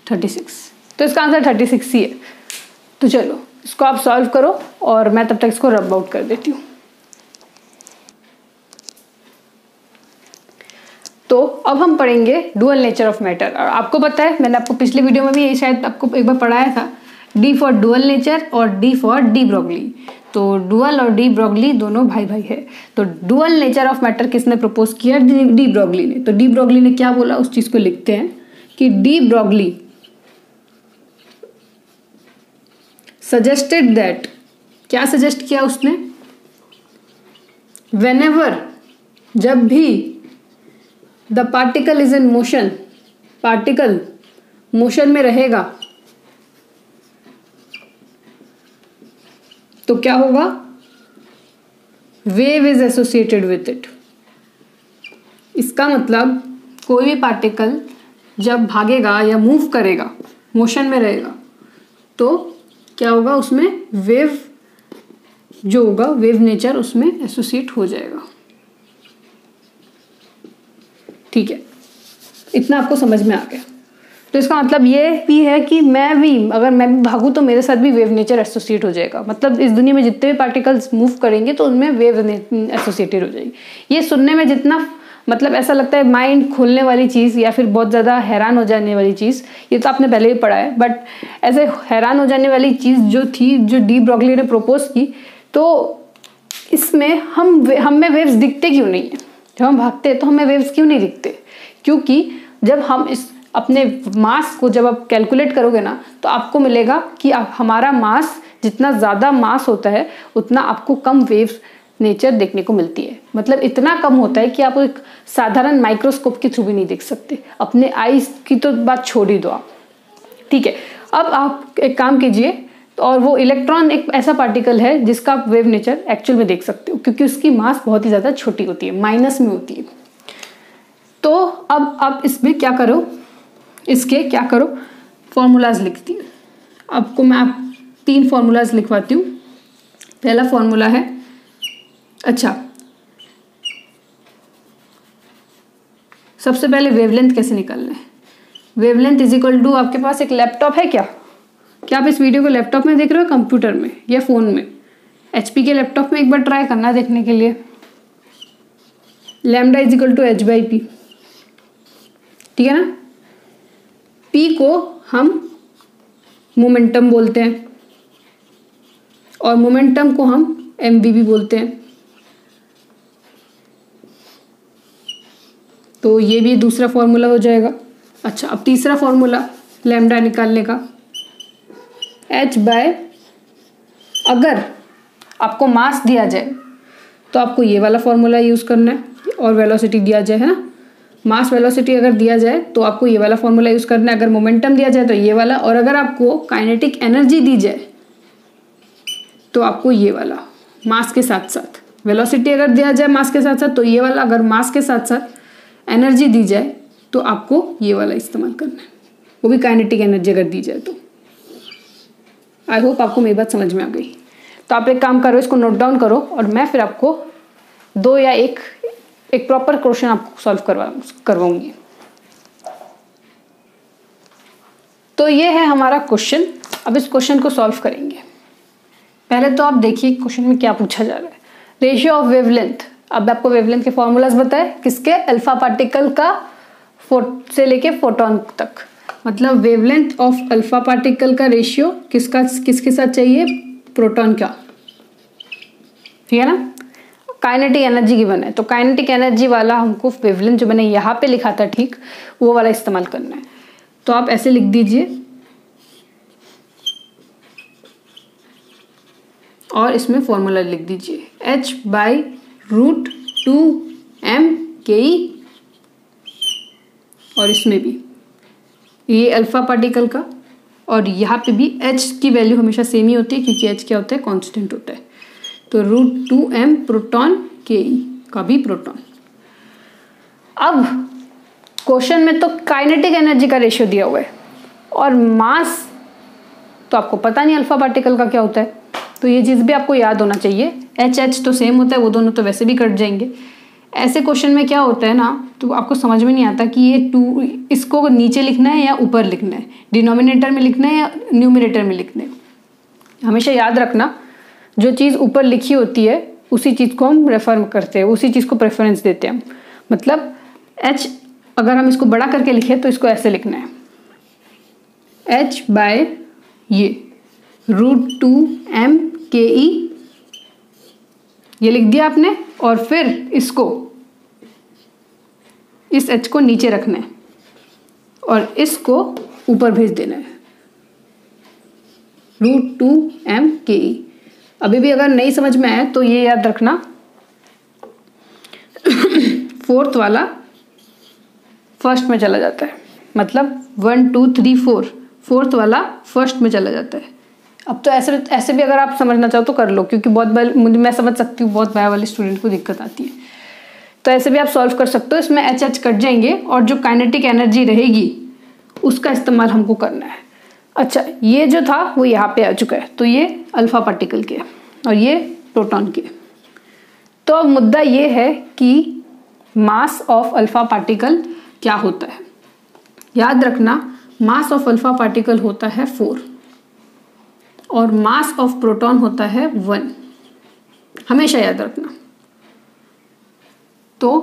36, तो इसका आंसर 36 ही है। तो चलो इसको आप सॉल्व करो और मैं तब तक इसको रब आउट कर देती हूँ। तो अब हम पढ़ेंगे डुअल नेचर ऑफ मैटर। और आपको पता है मैंने आपको पिछले वीडियो में भी ये शायद आपको एक बार पढ़ाया था, डी फॉर डुअल नेचर और डी फॉर डी ब्रोगली। तो डुअल और डी ब्रोगली दोनों भाई भाई है। तो डुअल नेचर ऑफ मैटर किसने प्रपोज किया, डी ब्रोगली ने। तो डी ब्रोगली ने क्या बोला उस चीज को लिखते हैं कि डी ब्रोगली सजेस्टेड दैट, क्या सजेस्ट किया उसने, व्हेनेवर, जब भी the particle is in motion, particle motion में रहेगा तो क्या होगा, wave is associated with it. इसका मतलब कोई भी पार्टिकल जब भागेगा या मूव करेगा, मोशन में रहेगा, तो क्या होगा, उसमें वेव जो होगा, वेव नेचर उसमें एसोसिएट हो जाएगा। ठीक है, इतना आपको समझ में आ गया। तो इसका मतलब ये भी है कि अगर मैं भी भागूं तो मेरे साथ भी वेव नेचर एसोसिएट हो जाएगा। मतलब इस दुनिया में जितने भी पार्टिकल्स मूव करेंगे तो उनमें वेव एसोसिएटेड हो जाएगी। ये सुनने में जितना मतलब ऐसा लगता है माइंड खोलने वाली चीज़ या फिर बहुत ज़्यादा हैरान हो जाने वाली चीज़, ये तो आपने पहले भी पढ़ा है, बट ऐसे हैरान हो जाने वाली चीज़ जो थी, जो डी ब्रोगली ने प्रपोज की, तो इसमें हमें वेव्स दिखते क्यों नहीं है। जब हम भागते हैं तो हमें वेव्स क्यों नहीं दिखते, क्योंकि जब हम इस अपने मास को जब आप कैलकुलेट करोगे ना, तो आपको मिलेगा कि हमारा मास, जितना ज़्यादा मास होता है उतना आपको कम वेव्स नेचर देखने को मिलती है। मतलब इतना कम होता है कि आप एक साधारण माइक्रोस्कोप के थ्रू भी नहीं देख सकते। अपने आईज की तो बात छोड़ ही दो आप, ठीक है। अब आप एक काम कीजिए, और वो इलेक्ट्रॉन एक ऐसा पार्टिकल है जिसका आप वेव नेचर एक्चुअल में देख सकते हो, क्योंकि उसकी मास बहुत ही ज़्यादा छोटी होती है, माइनस में होती है। तो अब आप इसमें क्या करो, इसके क्या करो, फॉर्मूलाज लिखती हूँ आपको मैं। 3 फॉर्मूलाज लिखवाती हूँ। पहला फॉर्मूला है, अच्छा सबसे पहले वेवलेंथ कैसे निकालना है। वेवलेंथ इज इक्वल टू, आपके पास एक लैपटॉप है क्या आप इस वीडियो को लैपटॉप में देख रहे हो, कंप्यूटर में या फोन में। HP के लैपटॉप में एक बार ट्राई करना देखने के लिए। Lambda is equal to h/p, ठीक है ना। P को हम मोमेंटम बोलते हैं और मोमेंटम को हम mv भी बोलते हैं। तो ये भी दूसरा फॉर्मूला हो जाएगा। अच्छा, अब तीसरा फॉर्मूला लैम्डा निकालने का, h बाय, अगर आपको मास दिया जाए तो आपको ये वाला फॉर्मूला यूज़ करना है, और वेलोसिटी दिया जाए, है ना, मास वेलोसिटी अगर दिया जाए तो आपको ये वाला फॉर्मूला यूज़ करना है, अगर मोमेंटम दिया जाए तो ये वाला, और अगर आपको काइनेटिक एनर्जी दी जाए तो आपको ये वाला मास के साथ साथ। वेलोसिटी अगर दिया जाए मास के साथ साथ तो ये वाला, अगर मास के साथ साथ एनर्जी दी जाए तो आपको ये वाला इस्तेमाल करना है, वो भी काइनेटिक एनर्जी अगर दी जाए तो। आई होप आपको मेरी बात समझ में आ गई। तो आप एक काम करो, इसको नोट डाउन करो और मैं फिर आपको दो या एक प्रॉपर क्वेश्चन आपको सॉल्व करवाऊंगी। तो ये है हमारा क्वेश्चन। अब इस क्वेश्चन को सॉल्व करेंगे। पहले तो आप देखिए क्वेश्चन में क्या पूछा जा रहा है। Ratio of wavelength. अब आपको वेवलेंथ के फॉर्मूलाज बताए, किसके, अल्फा पार्टिकल का से लेके फोटोन तक। मतलब वेवलेंथ ऑफ अल्फा पार्टिकल का रेशियो किसके साथ चाहिए, प्रोटॉन का, ठीक है ना। काइनेटिक एनर्जी गिवन है तो काइनेटिक एनर्जी वाला हमको वेवलेंथ जो मैंने यहाँ पे लिखा था, ठीक, वो वाला इस्तेमाल करना है। तो आप ऐसे लिख दीजिए और इसमें फॉर्मूला लिख दीजिए, h by root 2m ke, और इसमें भी ये अल्फा पार्टिकल का, और यहाँ पे भी h की वैल्यू हमेशा सेम ही होती है क्योंकि h क्या होता है, कांस्टेंट होता है। तो रूट 2m प्रोटॉन ke का भी प्रोटॉन। अब क्वेश्चन में तो काइनेटिक एनर्जी का रेशियो दिया हुआ है और मास तो आपको पता नहीं अल्फा पार्टिकल का क्या होता है, तो ये चीज़ भी आपको याद होना चाहिए। h तो सेम होता है, वो दोनों तो वैसे भी कट जाएंगे। ऐसे क्वेश्चन में क्या होता है ना, तो आपको समझ में नहीं आता कि ये 2 इसको नीचे लिखना है या ऊपर लिखना है, डिनोमिनेटर में लिखना है या न्यूमिनेटर में लिखना है। हमेशा याद रखना, जो चीज़ ऊपर लिखी होती है उसी चीज़ को हम रेफर करते हैं, उसी चीज़ को प्रेफरेंस देते हैं। मतलब h अगर हम इसको बड़ा करके लिखें तो इसको ऐसे लिखना है, h बाय ये रूट 2m ke, ये लिख दिया आपने, और फिर इसको, इस h को नीचे रखना है और इसको ऊपर भेज देना है, रूट 2m ke। अभी भी अगर नहीं समझ में आए तो ये याद रखना, फोर्थ वाला फर्स्ट में चला जाता है, मतलब 1 2 3 4, फोर्थ वाला फर्स्ट में चला जाता है। अब तो ऐसे भी अगर आप समझना चाहो तो कर लो, क्योंकि बहुत बार मैं समझ सकती हूँ बहुत बार वाले स्टूडेंट को दिक्कत आती है, तो ऐसे भी आप सॉल्व कर सकते हो। इसमें h कट जाएंगे और जो काइनेटिक एनर्जी रहेगी उसका इस्तेमाल हमको करना है। अच्छा, ये जो था वो यहाँ पे आ चुका है, तो ये अल्फा पार्टिकल के और ये प्रोटॉन के। तो अब मुद्दा ये है कि मास ऑफ अल्फा पार्टिकल क्या होता है। याद रखना, मास ऑफ अल्फा पार्टिकल होता है 4 और मास ऑफ प्रोटॉन होता है 1, हमेशा याद रखना। तो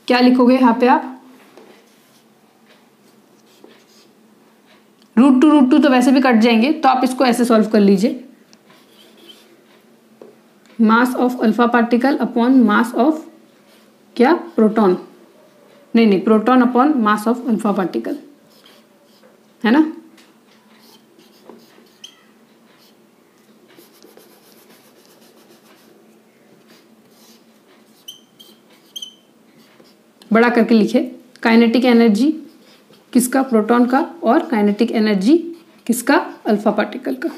क्या लिखोगे यहाँ पे आप, रूट टू तो वैसे भी कट जाएंगे, तो आप इसको ऐसे सॉल्व कर लीजिए, mass of alpha particle upon mass of क्या, प्रोटॉन, नहीं proton upon mass of alpha particle, है ना। बड़ा करके लिखे, काइनेटिक एनर्जी किसका, प्रोटॉन का, और काइनेटिक एनर्जी किसका, अल्फा पार्टिकल का।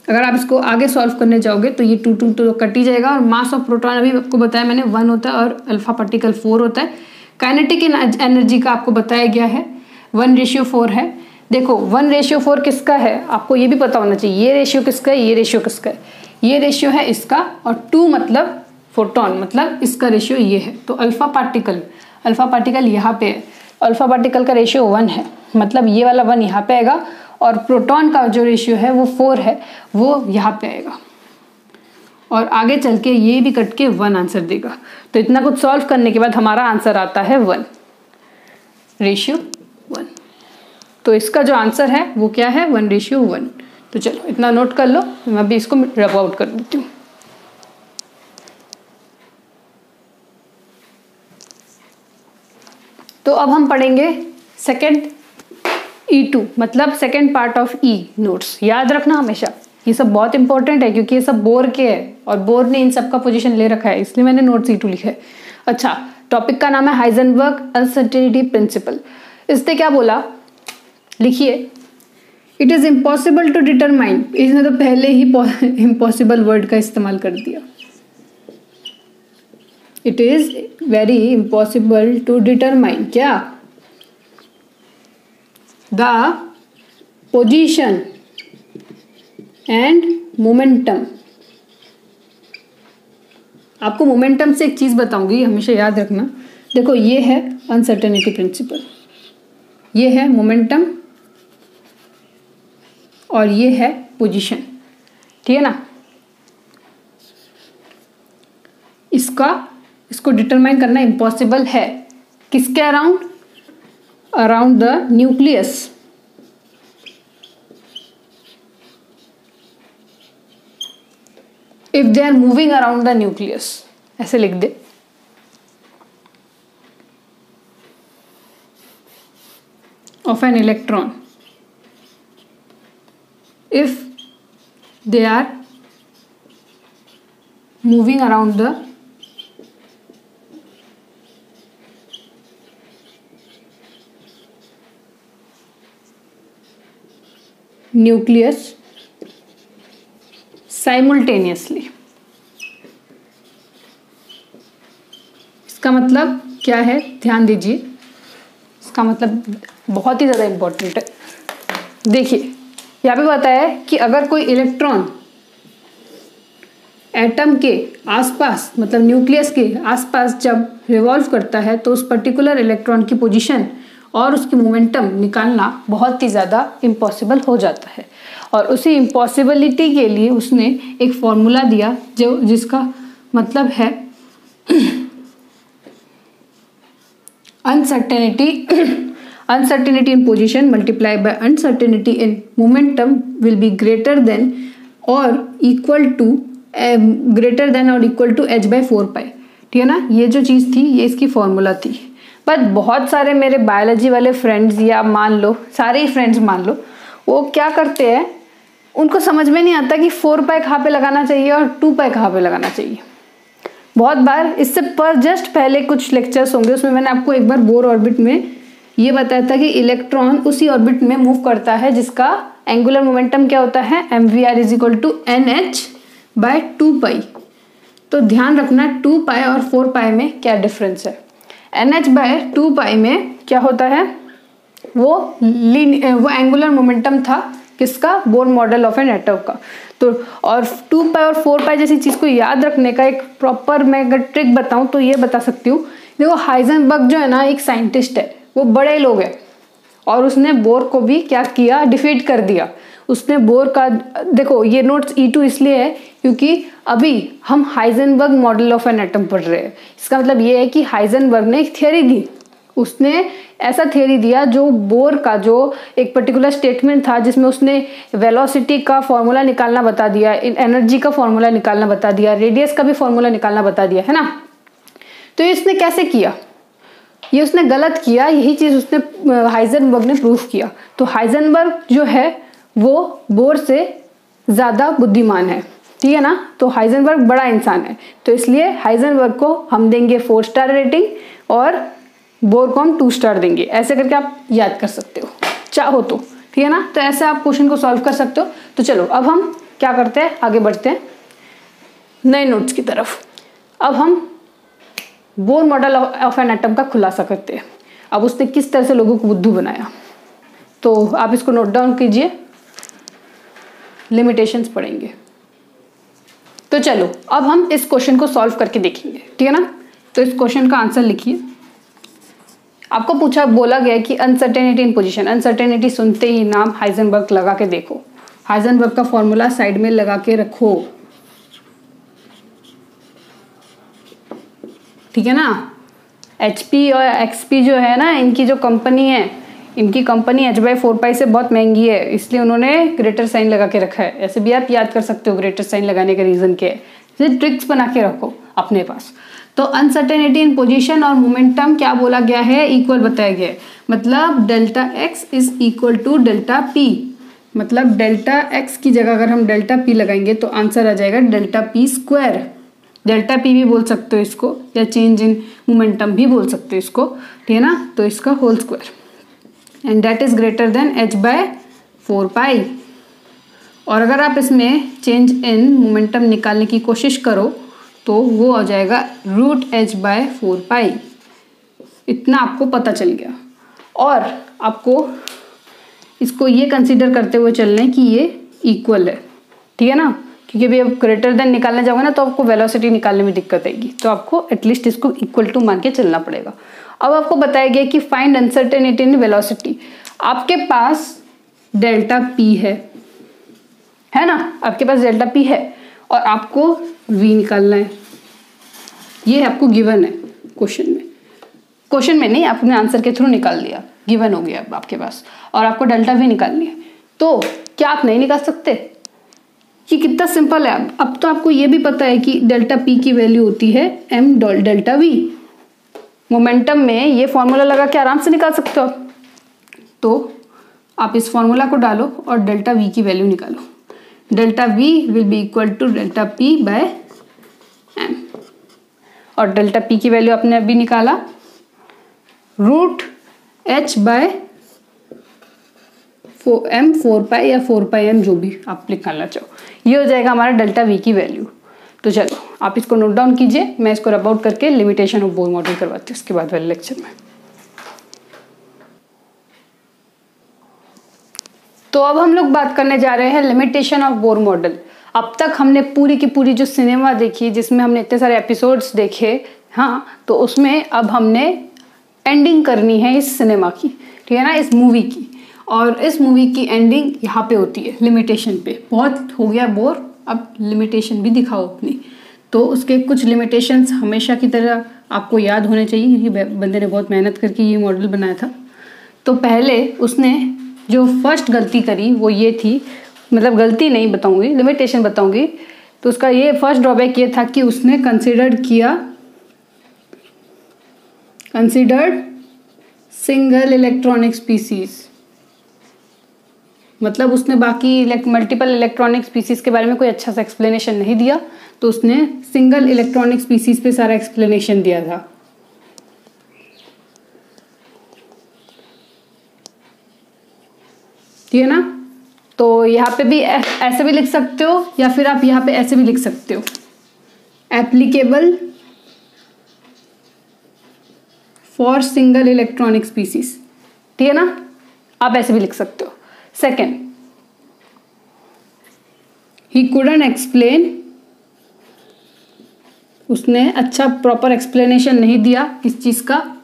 अगर आप इसको आगे सॉल्व करने जाओगे तो ये 2 तो कट ही जाएगा, और मास ऑफ प्रोटॉन अभी आपको बताया मैंने 1 होता है और अल्फा पार्टिकल 4 होता है। काइनेटिक एनर्जी का आपको बताया गया है 1:4 है। देखो 1:4 किसका है, आपको ये भी पता होना चाहिए, ये रेशियो किसका है, ये रेशियो किसका है, ये रेशियो है इसका, और 2 मतलब फोटोन, मतलब इसका रेशियो ये है। तो अल्फा पार्टिकल यहाँ पे है, अल्फा पार्टिकल का रेशियो 1 है, मतलब ये वाला 1 यहाँ पे आएगा, और प्रोटॉन का जो रेशियो है वो 4 है, वो यहाँ पे आएगा, और आगे चल के ये भी कट के 1 आंसर देगा। तो इतना कुछ सॉल्व करने के बाद हमारा आंसर आता है 1। 1:1। तो इसका जो आंसर है वो क्या है, 1:1। तो चलो इतना नोट कर लो, मैं अभी इसको रब आउट कर देती हूँ। तो अब हम पढ़ेंगे सेकेंड E2, मतलब second part of E notes. याद रखना हमेशा, ये सब बहुत इंपॉर्टेंट है क्योंकि ये सब बोर के है और बोर ने इन सब का पोजीशन ले रखा है, इसलिए मैंने नोट्स E2 लिखा है। अच्छा, टॉपिक का नाम है हाइजेनबर्ग अनसर्टेनिटी प्रिंसिपल। इसने क्या बोला, लिखिए, it is impossible to determine. इसने तो पहले ही इम्पॉसिबल वर्ड का इस्तेमाल कर दिया। It is very impossible to determine क्या, द पोजीशन एंड मोमेंटम। आपको मोमेंटम से एक चीज बताऊंगी, हमेशा याद रखना। देखो, ये है अनसर्टेनिटी प्रिंसिपल, ये है मोमेंटम और ये है पोजीशन, ठीक है ना। इसको डिटरमाइन करना इम्पॉसिबल है। किसके around, around the nucleus. If they are moving around the nucleus, ऐसे लिख दे। Of an electron, if they are moving around the nucleus simultaneously। इसका मतलब क्या है, ध्यान दीजिए, इसका मतलब बहुत ही ज़्यादा इम्पोर्टेंट है। देखिए, यहाँ पे बताया है कि अगर कोई इलेक्ट्रॉन एटम के आसपास, मतलब न्यूक्लियस के आसपास जब रिवॉल्व करता है, तो उस पर्टिकुलर इलेक्ट्रॉन की पोजीशन और उसकी मोमेंटम निकालना बहुत ही ज़्यादा इम्पॉसिबल हो जाता है। और उसी इम्पॉसिबिलिटी के लिए उसने एक फॉर्मूला दिया जिसका मतलब है uncertainty in position multiplied by uncertainty in momentum will be greater than or equal to h/4π। ठीक है ना, ये जो चीज़ थी ये इसकी फॉर्मूला थी। पर बहुत सारे मेरे बायोलॉजी वाले फ्रेंड्स, या मान लो सारे ही फ्रेंड्स मान लो, वो क्या करते हैं, उनको समझ में नहीं आता कि 4π कहाँ पे लगाना चाहिए और 2π कहाँ पे लगाना चाहिए। बहुत बार इससे पर जस्ट पहले कुछ लेक्चर्स होंगे, उसमें मैंने आपको एक बार बोर ऑर्बिट में ये बताया था कि इलेक्ट्रॉन उसी ऑर्बिट में मूव करता है जिसका एंगुलर मोमेंटम क्या होता है, mvr = nh/2π। तो ध्यान रखना 2π और 4π में क्या डिफरेंस है। nh/2π में क्या होता है, वो एंगुलर मोमेंटम था किसका, Bohr model of an atom का। तो और 2π और 4π जैसी चीज को याद रखने का एक प्रॉपर मैं अगर ट्रिक बताऊं तो ये बता सकती हूँ। देखो, हाइजेनबर्ग जो है ना, एक साइंटिस्ट है, वो बड़े लोग हैं, और उसने बोर को भी क्या किया, डिफीट कर दिया। उसने बोर का, देखो ये नोट्स E2 इसलिए है क्योंकि अभी हम Heisenberg model of an atom पढ़ रहे हैं। इसका मतलब ये है कि हाइजेनबर्ग ने एक थियरी दी, उसने ऐसा थियरी दिया जो बोर का जो एक पर्टिकुलर स्टेटमेंट था, जिसमें उसने वेलोसिटी का फॉर्मूला निकालना बता दिया, एनर्जी का फॉर्मूला निकालना बता दिया, रेडियस का भी फॉर्मूला निकालना बता दिया, है ना। तो इसने कैसे किया, ये उसने गलत किया, यही चीज उसने हाइजेनबर्ग ने प्रूफ किया। तो हाइजेनबर्ग जो है वो बोर से ज्यादा बुद्धिमान है, ठीक है ना। तो हाइजेनबर्ग बड़ा इंसान है, तो इसलिए हाइजेनबर्ग को हम देंगे 4 स्टार रेटिंग और बोर को हम 2 स्टार देंगे। ऐसे करके आप याद कर सकते हो चाहो तो, ठीक है ना। तो ऐसे आप क्वेश्चन को सॉल्व कर सकते हो। तो चलो अब हम क्या करते हैं, आगे बढ़ते हैं नए नोट्स की तरफ। अब हम Bohr model of an atom का खुलासा करते हैं। अब उसने किस तरह से लोगों को बुद्धू बनाया, तो आप इसको नोट डाउन कीजिए, लिमिटेशंस पढ़ेंगे। तो चलो अब हम इस क्वेश्चन को सॉल्व करके देखेंगे, ठीक है ना। तो इस क्वेश्चन का आंसर लिखिए। आपको बोला गया कि अनसर्टेनिटी इन पोजीशन, अनसर्टेनिटी सुनते ही नाम हाइजेनबर्ग लगा के देखो, हाइजेनबर्ग का फॉर्मूला साइड में लगा के रखो, ठीक है ना। HP और XP जो है ना, इनकी जो कंपनी है, इनकी कंपनी h/4π से बहुत महंगी है, इसलिए उन्होंने ग्रेटर साइन लगा के रखा है। ऐसे भी आप याद कर सकते हो ग्रेटर साइन लगाने का रीजन क्या है, इसे ट्रिक्स बना के रखो अपने पास। तो अनसर्टेनिटी इन पोजीशन और मोमेंटम क्या बोला गया है, इक्वल बताया गया है। मतलब delta x is equal to delta p, मतलब डेल्टा x की जगह अगर हम डेल्टा p लगाएंगे तो आंसर आ जाएगा delta p square. Delta p भी बोल सकते हो इसको, या चेंज इन मोमेंटम भी बोल सकते हो इसको, ठीक है ना। तो इसका whole square and that is greater than h/4π। और अगर आप इसमें चेंज इन मोमेंटम निकालने की कोशिश करो तो वो आ जाएगा √h/4π। इतना आपको पता चल गया। और आपको इसको ये कंसीडर करते हुए चलना है कि ये इक्वल है, ठीक है ना, क्योंकि अभी आप ग्रेटर देन निकालने जाओगे ना तो आपको वेलोसिटी निकालने में दिक्कत आएगी, तो आपको एटलीस्ट इसको इक्वल टू मान के चलना पड़ेगा। अब आपको बताया गया कि फाइंड अनसर्टेनिटी इन वेलोसिटी। आपके पास डेल्टा p है ना, आपके पास डेल्टा p है और आपको v निकालना है। ये आपको गिवन है क्वेश्चन में नहीं, आपने आंसर के थ्रू निकाल दिया, गिवन हो गया अब आपके पास, और आपको डेल्टा v निकालनी है। तो क्या आप नहीं निकाल सकते? ये कितना सिंपल है। अब तो आपको ये भी पता है कि डेल्टा p की वैल्यू होती है m डेल्टा v। मोमेंटम में ये फॉर्मूला लगा के आराम से निकाल सकते हो आप। तो आप इस फॉर्मूला को डालो और डेल्टा v की वैल्यू निकालो। Delta v will be equal to delta p by m, और डेल्टा p की वैल्यू आपने अभी निकाला √h/m/4π या 4πm, जो भी आप निकालना चाहो। ये हो जाएगा हमारा डेल्टा v की वैल्यू। तो चलो आप इसको नोट डाउन कीजिए, मैं इसको रब आउट करके लिमिटेशन ऑफ बोर मॉडल करवाती हूँ उसके बाद वाले लेक्चर में। तो अब हम लोग बात करने जा रहे हैं लिमिटेशन ऑफ बोर मॉडल। अब तक हमने पूरी की पूरी जो सिनेमा देखी, जिसमें हमने इतने सारे एपिसोड्स देखे, हाँ, तो उसमें अब हमने एंडिंग करनी है इस सिनेमा की, ठीक है ना, इस मूवी की। और इस मूवी की एंडिंग यहाँ पे होती है लिमिटेशन पे। बहुत हो गया बोर, अब लिमिटेशन भी दिखाओ अपनी। तो उसके कुछ लिमिटेशंस हमेशा की तरह आपको याद होने चाहिए, क्योंकि बंदे ने बहुत मेहनत करके ये मॉडल बनाया था। तो पहले उसने जो फर्स्ट गलती करी वो ये थी, मतलब गलती नहीं बताऊंगी, लिमिटेशन बताऊंगी। तो उसका ये फर्स्ट ड्रॉबैक ये था कि उसने कंसिडर्ड सिंगल इलेक्ट्रॉनिक स्पीसीज। मतलब उसने बाकी मल्टीपल इलेक्ट्रॉनिक स्पीसीज के बारे में कोई अच्छा सा एक्सप्लेनेशन नहीं दिया, तो उसने सिंगल इलेक्ट्रॉनिक स्पीसीज पे सारा एक्सप्लेनेशन दिया था। ठीक है ना। तो यहाँ पे भी ऐसे भी लिख सकते हो, या फिर आप यहाँ पे ऐसे भी लिख सकते हो, applicable for single electronic species, ठीक है ना, आप ऐसे भी लिख सकते हो। सेकेंड, ही कुडंट एक्सप्लेन, उसने अच्छा प्रॉपर एक्सप्लेनेशन नहीं दिया किस चीज का,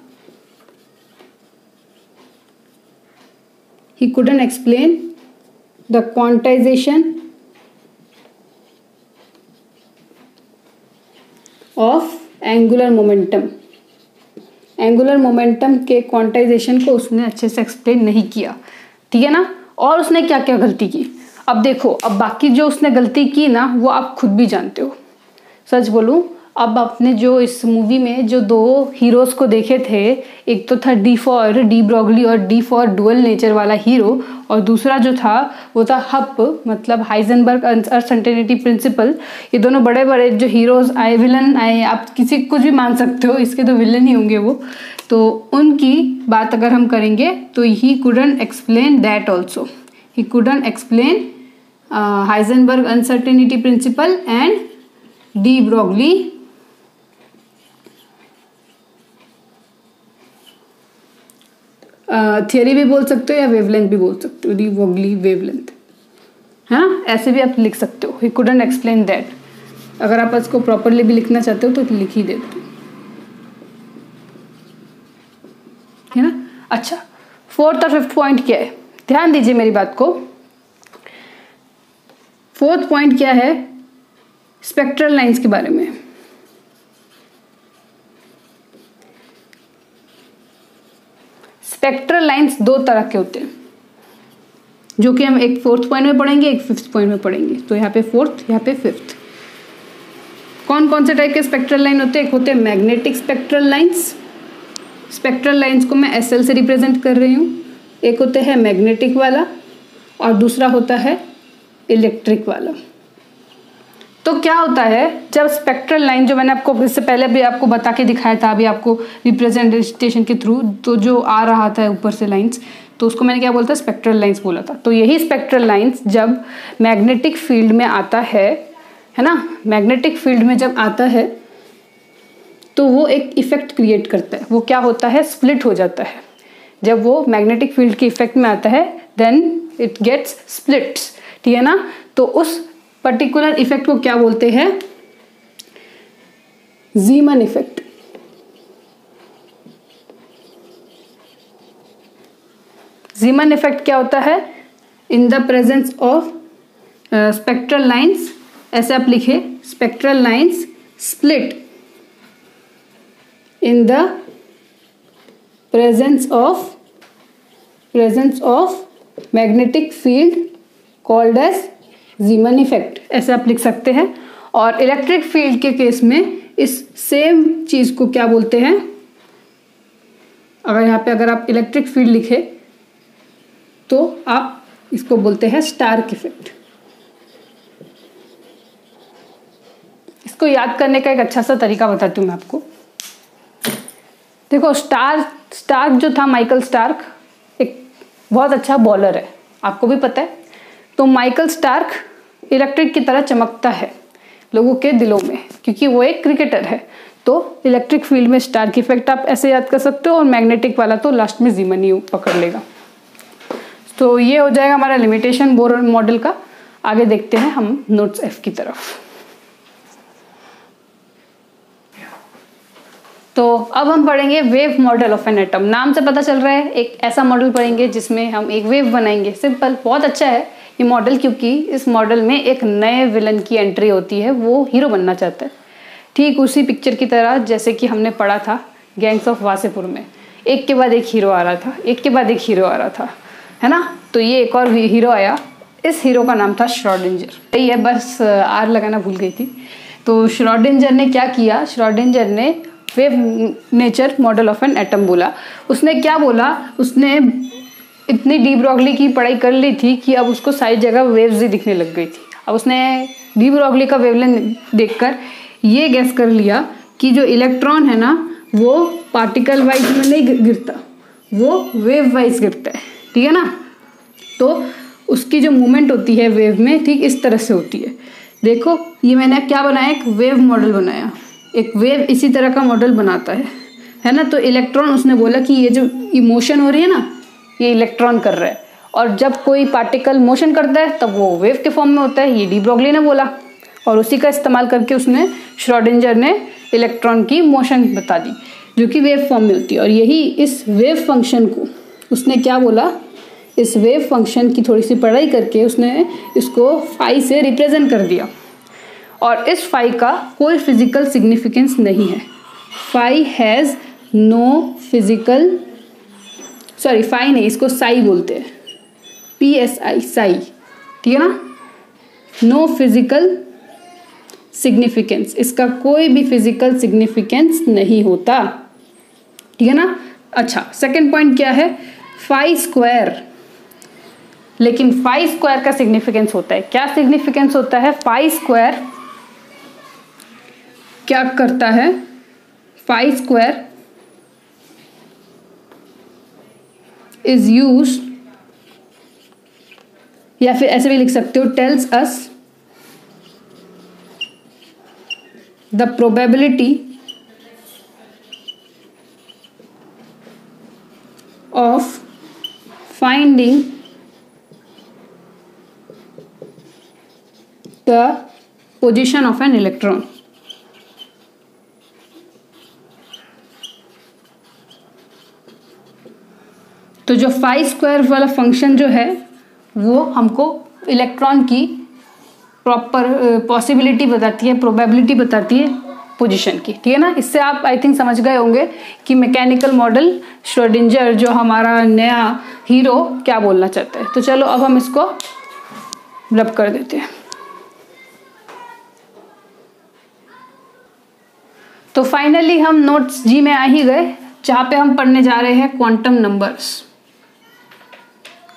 he couldn't explain the quantization of angular momentum। Angular momentum के क्वांटाइजेशन को उसने अच्छे से एक्सप्लेन नहीं किया, ठीक है ना। और उसने क्या क्या गलती की, अब देखो, अब बाकी जो उसने गलती की ना वो आप खुद भी जानते हो। सच बोलूं, अब आपने जो इस मूवी में जो दो हीरोज को देखे थे, एक तो था डी ब्रॉगली और डी फॉर डुअल नेचर वाला हीरो, और दूसरा जो था वो था हप, मतलब हाइजेनबर्ग अनसर्टेनिटी प्रिंसिपल। ये दोनों बड़े बड़े जो हीरोज आए, विलन आए, आप किसी कुछ भी मान सकते हो, इसके तो विलन ही होंगे वो। तो उनकी बात अगर हम करेंगे तो he couldn't explain that also, he couldn't explain Heisenberg uncertainty principle and de Broglie theory भी बोल सकते हो या वेवलेंथ भी बोल सकते हो, डी ब्रॉगली वेवलेंथ, है ना, ऐसे भी आप लिख सकते हो। He couldn't explain that. अगर आप इसको प्रॉपरली भी लिखना चाहते हो तो लिख ही देते हो, है ना। अच्छा, फोर्थ और फिफ्थ पॉइंट क्या है, ध्यान दीजिए मेरी बात को। फोर्थ पॉइंट क्या है, स्पेक्ट्रल लाइंस के बारे में। स्पेक्ट्रल लाइंस दो तरह के होते हैं, जो कि हम एक 4th पॉइंट में पढ़ेंगे, एक 5th पॉइंट में पढ़ेंगे। तो यहाँ पे 4th, यहाँ पे 5th। कौन कौन से टाइप के स्पेक्ट्रल लाइन होते हैं? एक होते हैं magnetic spectral lines, spectral lines को मैं SL से रिप्रेजेंट कर रही हूँ। एक होते हैं मैग्नेटिक वाला और दूसरा होता है इलेक्ट्रिक वाला। तो क्या होता है जब स्पेक्ट्रल लाइन, जो मैंने आपको इससे पहले भी आपको बता के दिखाया था, अभी आपको रिप्रेजेंटेशन के थ्रू, तो जो आ रहा था ऊपर से लाइंस, तो उसको मैंने क्या बोलता है? स्पेक्ट्रल लाइंस बोला था। तो यही स्पेक्ट्रल लाइंस जब मैग्नेटिक फील्ड में आता है ना, मैग्नेटिक फील्ड में जब आता है तो वो एक इफेक्ट क्रिएट करता है। वो क्या होता है? स्प्लिट हो जाता है। जब वो मैग्नेटिक फील्ड के इफेक्ट में आता है देन इट गेट्स स्प्लिट्स, ठीक है ना। तो उस पर्टिकुलर इफेक्ट को क्या बोलते हैं? ज़ीमन इफेक्ट। ज़ीमन इफेक्ट क्या होता है? In the presence of spectral lines, ऐसे आप लिखे, spectral lines split in the presence of magnetic field called as Zeeman effect, ऐसे आप लिख सकते हैं। और इलेक्ट्रिक फील्ड के केस में इस सेम चीज को क्या बोलते हैं? अगर यहाँ पे अगर आप इलेक्ट्रिक फील्ड लिखे तो आप इसको बोलते हैं स्टार्क इफेक्ट। इसको याद करने का एक अच्छा सा तरीका बताती हूँ मैं आपको। देखो, स्टार्क जो था, माइकल स्टार्क एक बहुत अच्छा बॉलर है, आपको भी पता है। तो माइकल स्टार्क इलेक्ट्रिक की तरह चमकता है लोगों के दिलों में, क्योंकि वो एक क्रिकेटर है। तो इलेक्ट्रिक फील्ड में स्टार्क इफेक्ट आप ऐसे याद कर सकते हो, और मैग्नेटिक वाला तो लास्ट में ज़ीमन ही पकड़ लेगा। तो ये हो जाएगा हमारा लिमिटेशन बोर मॉडल का। आगे देखते हैं हम नोट्स F की तरफ। तो अब हम पढ़ेंगे wave model of an atom. नाम से पता चल रहा है एक ऐसा मॉडल पढ़ेंगे जिसमें हम एक वेव बनाएंगे। सिंपल, बहुत अच्छा है ये मॉडल, क्योंकि इस मॉडल में एक नए विलन की एंट्री होती है, वो हीरो बनना चाहता है। ठीक उसी पिक्चर की तरह जैसे कि हमने पढ़ा था गैंग्स ऑफ वासेपुर में, एक के बाद एक हीरो आ रहा था, एक के बाद एक हीरो आ रहा था, है ना। तो ये एक और हीरो आया, इस हीरो का नाम था श्रोडिंगर। यही है, बस आर लगाना भूल गई थी। तो श्रोडिंगर ने क्या किया? श्रोडिंगर ने wave nature model of an atom बोला। उसने क्या बोला? उसने इतनी डी ब्रॉगली की पढ़ाई कर ली थी कि अब उसको सारी जगह वेव्स ही दिखने लग गई थी। अब उसने डी ब्रॉगली का वेवलेंथ देखकर ये गैस कर लिया कि जो इलेक्ट्रॉन है ना, वो पार्टिकल वाइज में नहीं गिरता, वो वेव वाइज गिरता है, ठीक है ना। तो उसकी जो मूवमेंट होती है वेव में, ठीक इस तरह से होती है। देखो, ये मैंने क्या बनाया? एक वेव मॉडल बनाया। एक वेव इसी तरह का मॉडल बनाता है ना। तो इलेक्ट्रॉन, उसने बोला कि ये जो इमोशन हो रही है ना, ये इलेक्ट्रॉन कर रहा है, और जब कोई पार्टिकल मोशन करता है तब वो वेव के फॉर्म में होता है, ये डी ब्रॉगली ने बोला। और उसी का इस्तेमाल करके उसने, श्रोडिंगर ने इलेक्ट्रॉन की मोशन बता दी जो कि वेव फॉर्म में होती है। और यही इस वेव फंक्शन को उसने क्या बोला? इस वेव फंक्शन की थोड़ी सी पढ़ाई करके उसने इसको फाई से रिप्रेजेंट कर दिया। और इस फाई का कोई फिजिकल सिग्निफिकेंस नहीं है। Phi has no physical, sorry phi नहीं, इसको साई बोलते हैं, PSI, साई, ठीक है ना। नो फिजिकल सिग्निफिकेंस, इसका कोई भी फिजिकल सिग्निफिकेंस नहीं होता, ठीक है ना। अच्छा, सेकंड पॉइंट क्या है? Phi square. लेकिन फाई स्क्वायर का सिग्निफिकेंस होता है, क्या सिग्निफिकेंस होता है? फाई स्क्वायर क्या करता है? फाई स्क्वायर इज यूज्ड, या फिर ऐसे भी लिख सकते हो, tells us the probability of finding the position of an electron. तो जो फाई स्क्वायर वाला फंक्शन जो है वो हमको इलेक्ट्रॉन की प्रॉपर पॉसिबिलिटी बताती है, प्रोबेबिलिटी बताती है पोजीशन की, ठीक है ना। इससे आप आई थिंक समझ गए होंगे कि मैकेनिकल मॉडल श्रोडिंगर जो हमारा नया हीरो क्या बोलना चाहता है। तो चलो अब हम इसको रब कर देते हैं। तो फाइनली हम नोट्स जी में आ ही गए, जहाँ पे हम पढ़ने जा रहे हैं क्वांटम नंबर्स।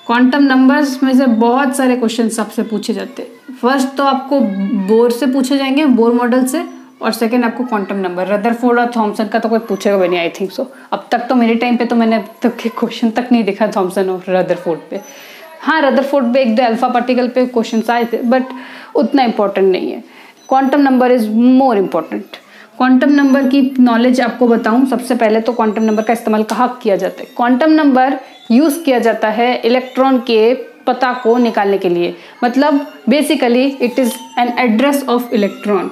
क्वांटम नंबर्स में से बहुत सारे क्वेश्चन आपसे पूछे जाते हैं। फर्स्ट तो आपको बोर से पूछे जाएंगे, बोर मॉडल से, और सेकंड आपको क्वांटम नंबर। रदरफोर्ड और थॉमसन का तो कोई पूछेगा भी नहीं आई थिंक सो। अब तक तो मेरे टाइम पे तो मैंने अब तक के क्वेश्चन तक नहीं देखा थॉमसन और रदरफोर्ड पे। हाँ, रदरफोर्ड पे एक दो अल्फा पार्टिकल पे क्वेश्चन आए थे, बट उतना इंपॉर्टेंट नहीं है। Quantum number is more important. Quantum number की नॉलेज आपको बताऊं, सबसे पहले तो क्वांटम नंबर का इस्तेमाल कहाँ किया जाता है। क्वांटम नंबर यूज किया जाता है इलेक्ट्रॉन के पता को निकालने के लिए। मतलब basically it is an address of electron.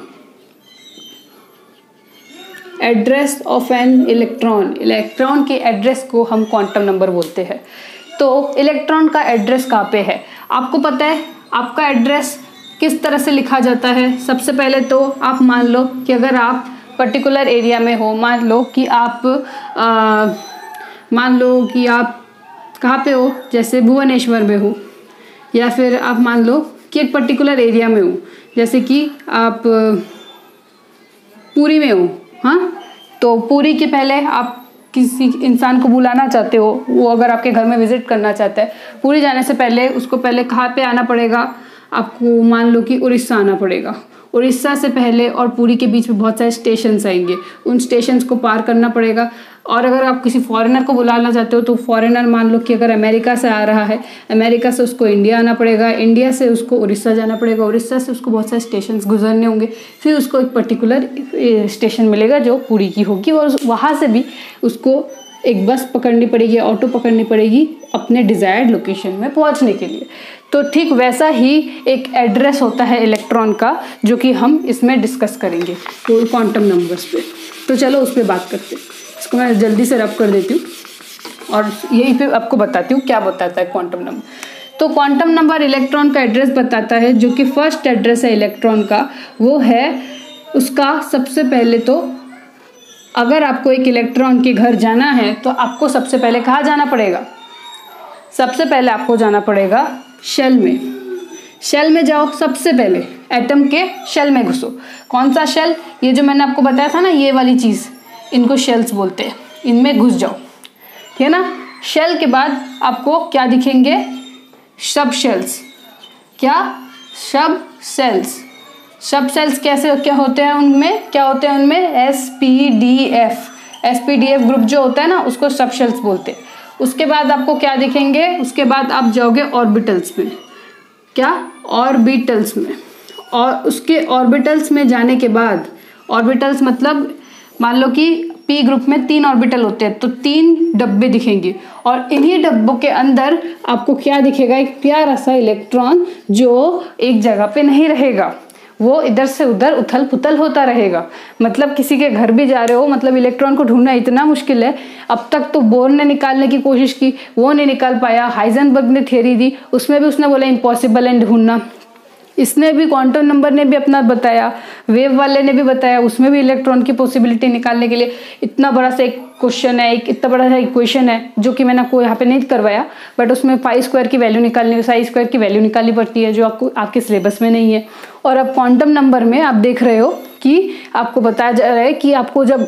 Address of an electron, electron के एड्रेस को हम क्वांटम नंबर बोलते हैं। तो इलेक्ट्रॉन का एड्रेस कहाँ पे है आपको पता है। आपका एड्रेस किस तरह से लिखा जाता है। सबसे पहले तो आप मान लो कि अगर आप पर्टिकुलर एरिया में हो, मान लो कि आप कहाँ पे हो, जैसे भुवनेश्वर में हो, या फिर आप मान लो कि एक पर्टिकुलर एरिया में हो, जैसे कि आप पुरी में हो। हाँ, तो पुरी के पहले आप किसी इंसान को बुलाना चाहते हो, वो अगर आपके घर में विजिट करना चाहता है, पुरी जाने से पहले उसको पहले कहाँ पे आना पड़ेगा आपको, मान लो कि उड़ीसा आना पड़ेगा। उड़ीसा से पहले और पुरी के बीच में बहुत सारे स्टेशंस आएंगे, उन स्टेशंस को पार करना पड़ेगा। और अगर आप किसी फॉरेनर को बुलाना चाहते हो तो फॉरेनर मान लो कि अगर अमेरिका से आ रहा है, अमेरिका से उसको इंडिया आना पड़ेगा, इंडिया से उसको उड़ीसा जाना पड़ेगा, उड़ीसा से उसको बहुत सारे स्टेशंस गुजरने होंगे, फिर उसको एक पर्टिकुलर स्टेशन मिलेगा जो पुरी की होगी, और वहाँ से भी उसको एक बस पकड़नी पड़ेगी, ऑटो पकड़नी पड़ेगी अपने डिजायर्ड लोकेशन में पहुंचने के लिए। तो ठीक वैसा ही एक एड्रेस होता है इलेक्ट्रॉन का, जो कि हम इसमें डिस्कस करेंगे तो क्वांटम नंबर्स पे। तो चलो उस पर बात करते हैं। इसको मैं जल्दी से रब कर देती हूँ और यही पे आपको बताती हूँ क्या बताता है क्वांटम नंबर। तो क्वांटम नंबर इलेक्ट्रॉन का एड्रेस बताता है। जो कि फर्स्ट एड्रेस है इलेक्ट्रॉन का, वो है उसका सबसे पहले तो अगर आपको एक इलेक्ट्रॉन के घर जाना है तो आपको सबसे पहले कहाँ जाना पड़ेगा। सबसे पहले आपको जाना पड़ेगा शेल में। शेल में जाओ, सबसे पहले एटम के शेल में घुसो। कौन सा शेल, ये जो मैंने आपको बताया था ना, ये वाली चीज़, इनको शेल्स बोलते हैं। इनमें घुस जाओ, ठीक है ना। शेल के बाद आपको क्या दिखेंगे, सब शेल्स। क्या, सब सेल्स। सब सेल्स कैसे क्या होते हैं, उनमें क्या होते हैं, उनमें एसपीडीएफ ग्रुप जो होता है ना, उसको सब शेल्स बोलते हैं। उसके बाद आपको क्या दिखेंगे, उसके बाद आप जाओगे ऑर्बिटल्स में। क्या, ऑर्बिटल्स में। और उसके ऑर्बिटल्स में जाने के बाद, ऑर्बिटल्स मतलब मान लो कि पी ग्रुप में 3 ऑर्बिटल होते हैं, तो 3 डब्बे दिखेंगे, और इन्हीं डब्बों के अंदर आपको क्या दिखेगा, एक प्यारा सा इलेक्ट्रॉन जो एक जगह पे नहीं रहेगा, वो इधर से उधर उथल पुथल होता रहेगा। मतलब किसी के घर भी जा रहे हो, मतलब इलेक्ट्रॉन को ढूंढना इतना मुश्किल है। अब तक तो बोर ने निकालने की कोशिश की, वो नहीं निकाल पाया। हाइजेनबर्ग ने थ्योरी दी, उसमें भी उसने बोला इम्पॉसिबल है ढूंढना। इसने भी, क्वांटम नंबर ने भी अपना बताया, वेव वाले ने भी बताया, उसमें भी इलेक्ट्रॉन की पॉसिबिलिटी निकालने के लिए इतना बड़ा सा एक क्वेश्चन है, एक इतना बड़ा सा इक्वेशन है, जो कि मैंने आपको यहाँ पे नहीं करवाया, बट उसमें पाई स्क्वायर की वैल्यू निकालनी, साई स्क्वायर की वैल्यू निकालनी पड़ती है, जो आपको आपके सिलेबस में नहीं है। और अब क्वांटम नंबर में आप देख रहे हो कि आपको बताया जा रहा है कि आपको जब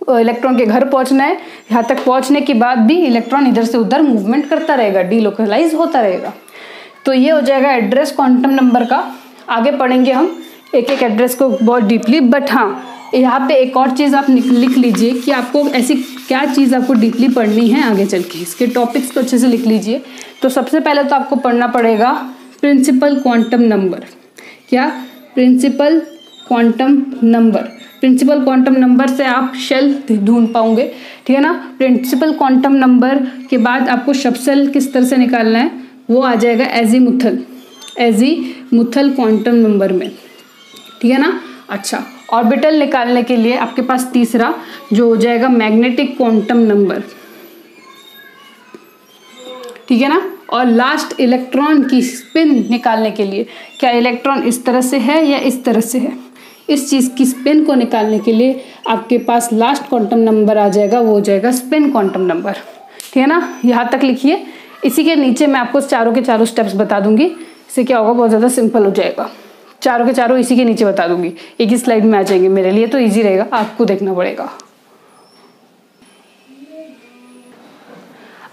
इलेक्ट्रॉन के घर पहुंचना है, यहाँ तक पहुंचने के बाद भी इलेक्ट्रॉन इधर से उधर मूवमेंट करता रहेगा, डीलोकलाइज होता रहेगा। तो ये हो जाएगा एड्रेस क्वांटम नंबर का। आगे पढ़ेंगे हम एक एक एड्रेस को बहुत डीपली। बट हाँ, यहाँ पे एक और चीज़ आप लिख लीजिए कि आपको ऐसी क्या चीज़ आपको डीपली पढ़नी है आगे चल के, इसके टॉपिक्स को अच्छे से लिख लीजिए। तो सबसे पहले तो आपको पढ़ना पड़ेगा प्रिंसिपल क्वांटम नंबर। क्या, principal quantum number. Principal quantum number से आप शेल ढूंढ पाओगे, ठीक है ना। प्रिंसिपल क्वांटम नंबर के बाद आपको सबसेल किस तरह से निकालना है, वो आ जाएगा एजीमुथल क्वांटम नंबर में, ठीक है ना। अच्छा, ऑर्बिटल निकालने के लिए आपके पास तीसरा जो हो जाएगा मैग्नेटिक क्वांटम नंबर, ठीक है ना। और लास्ट इलेक्ट्रॉन की स्पिन निकालने के लिए, क्या इलेक्ट्रॉन इस तरह से है या इस तरह से है, इस चीज़ की स्पिन को निकालने के लिए आपके पास लास्ट क्वांटम नंबर आ जाएगा, वो हो जाएगा स्पिन क्वांटम नंबर। ठीक है ना, यहाँ तक लिखिए। इसी के नीचे मैं आपको चारों के चारों स्टेप्स बता दूंगी, इससे क्या होगा, बहुत ज़्यादा सिंपल हो जाएगा। चारों के चारों इसी के नीचे बता दूंगी, एक ही स्लाइड में आ जाएंगे, मेरे लिए तो ईजी रहेगा, आपको देखना पड़ेगा।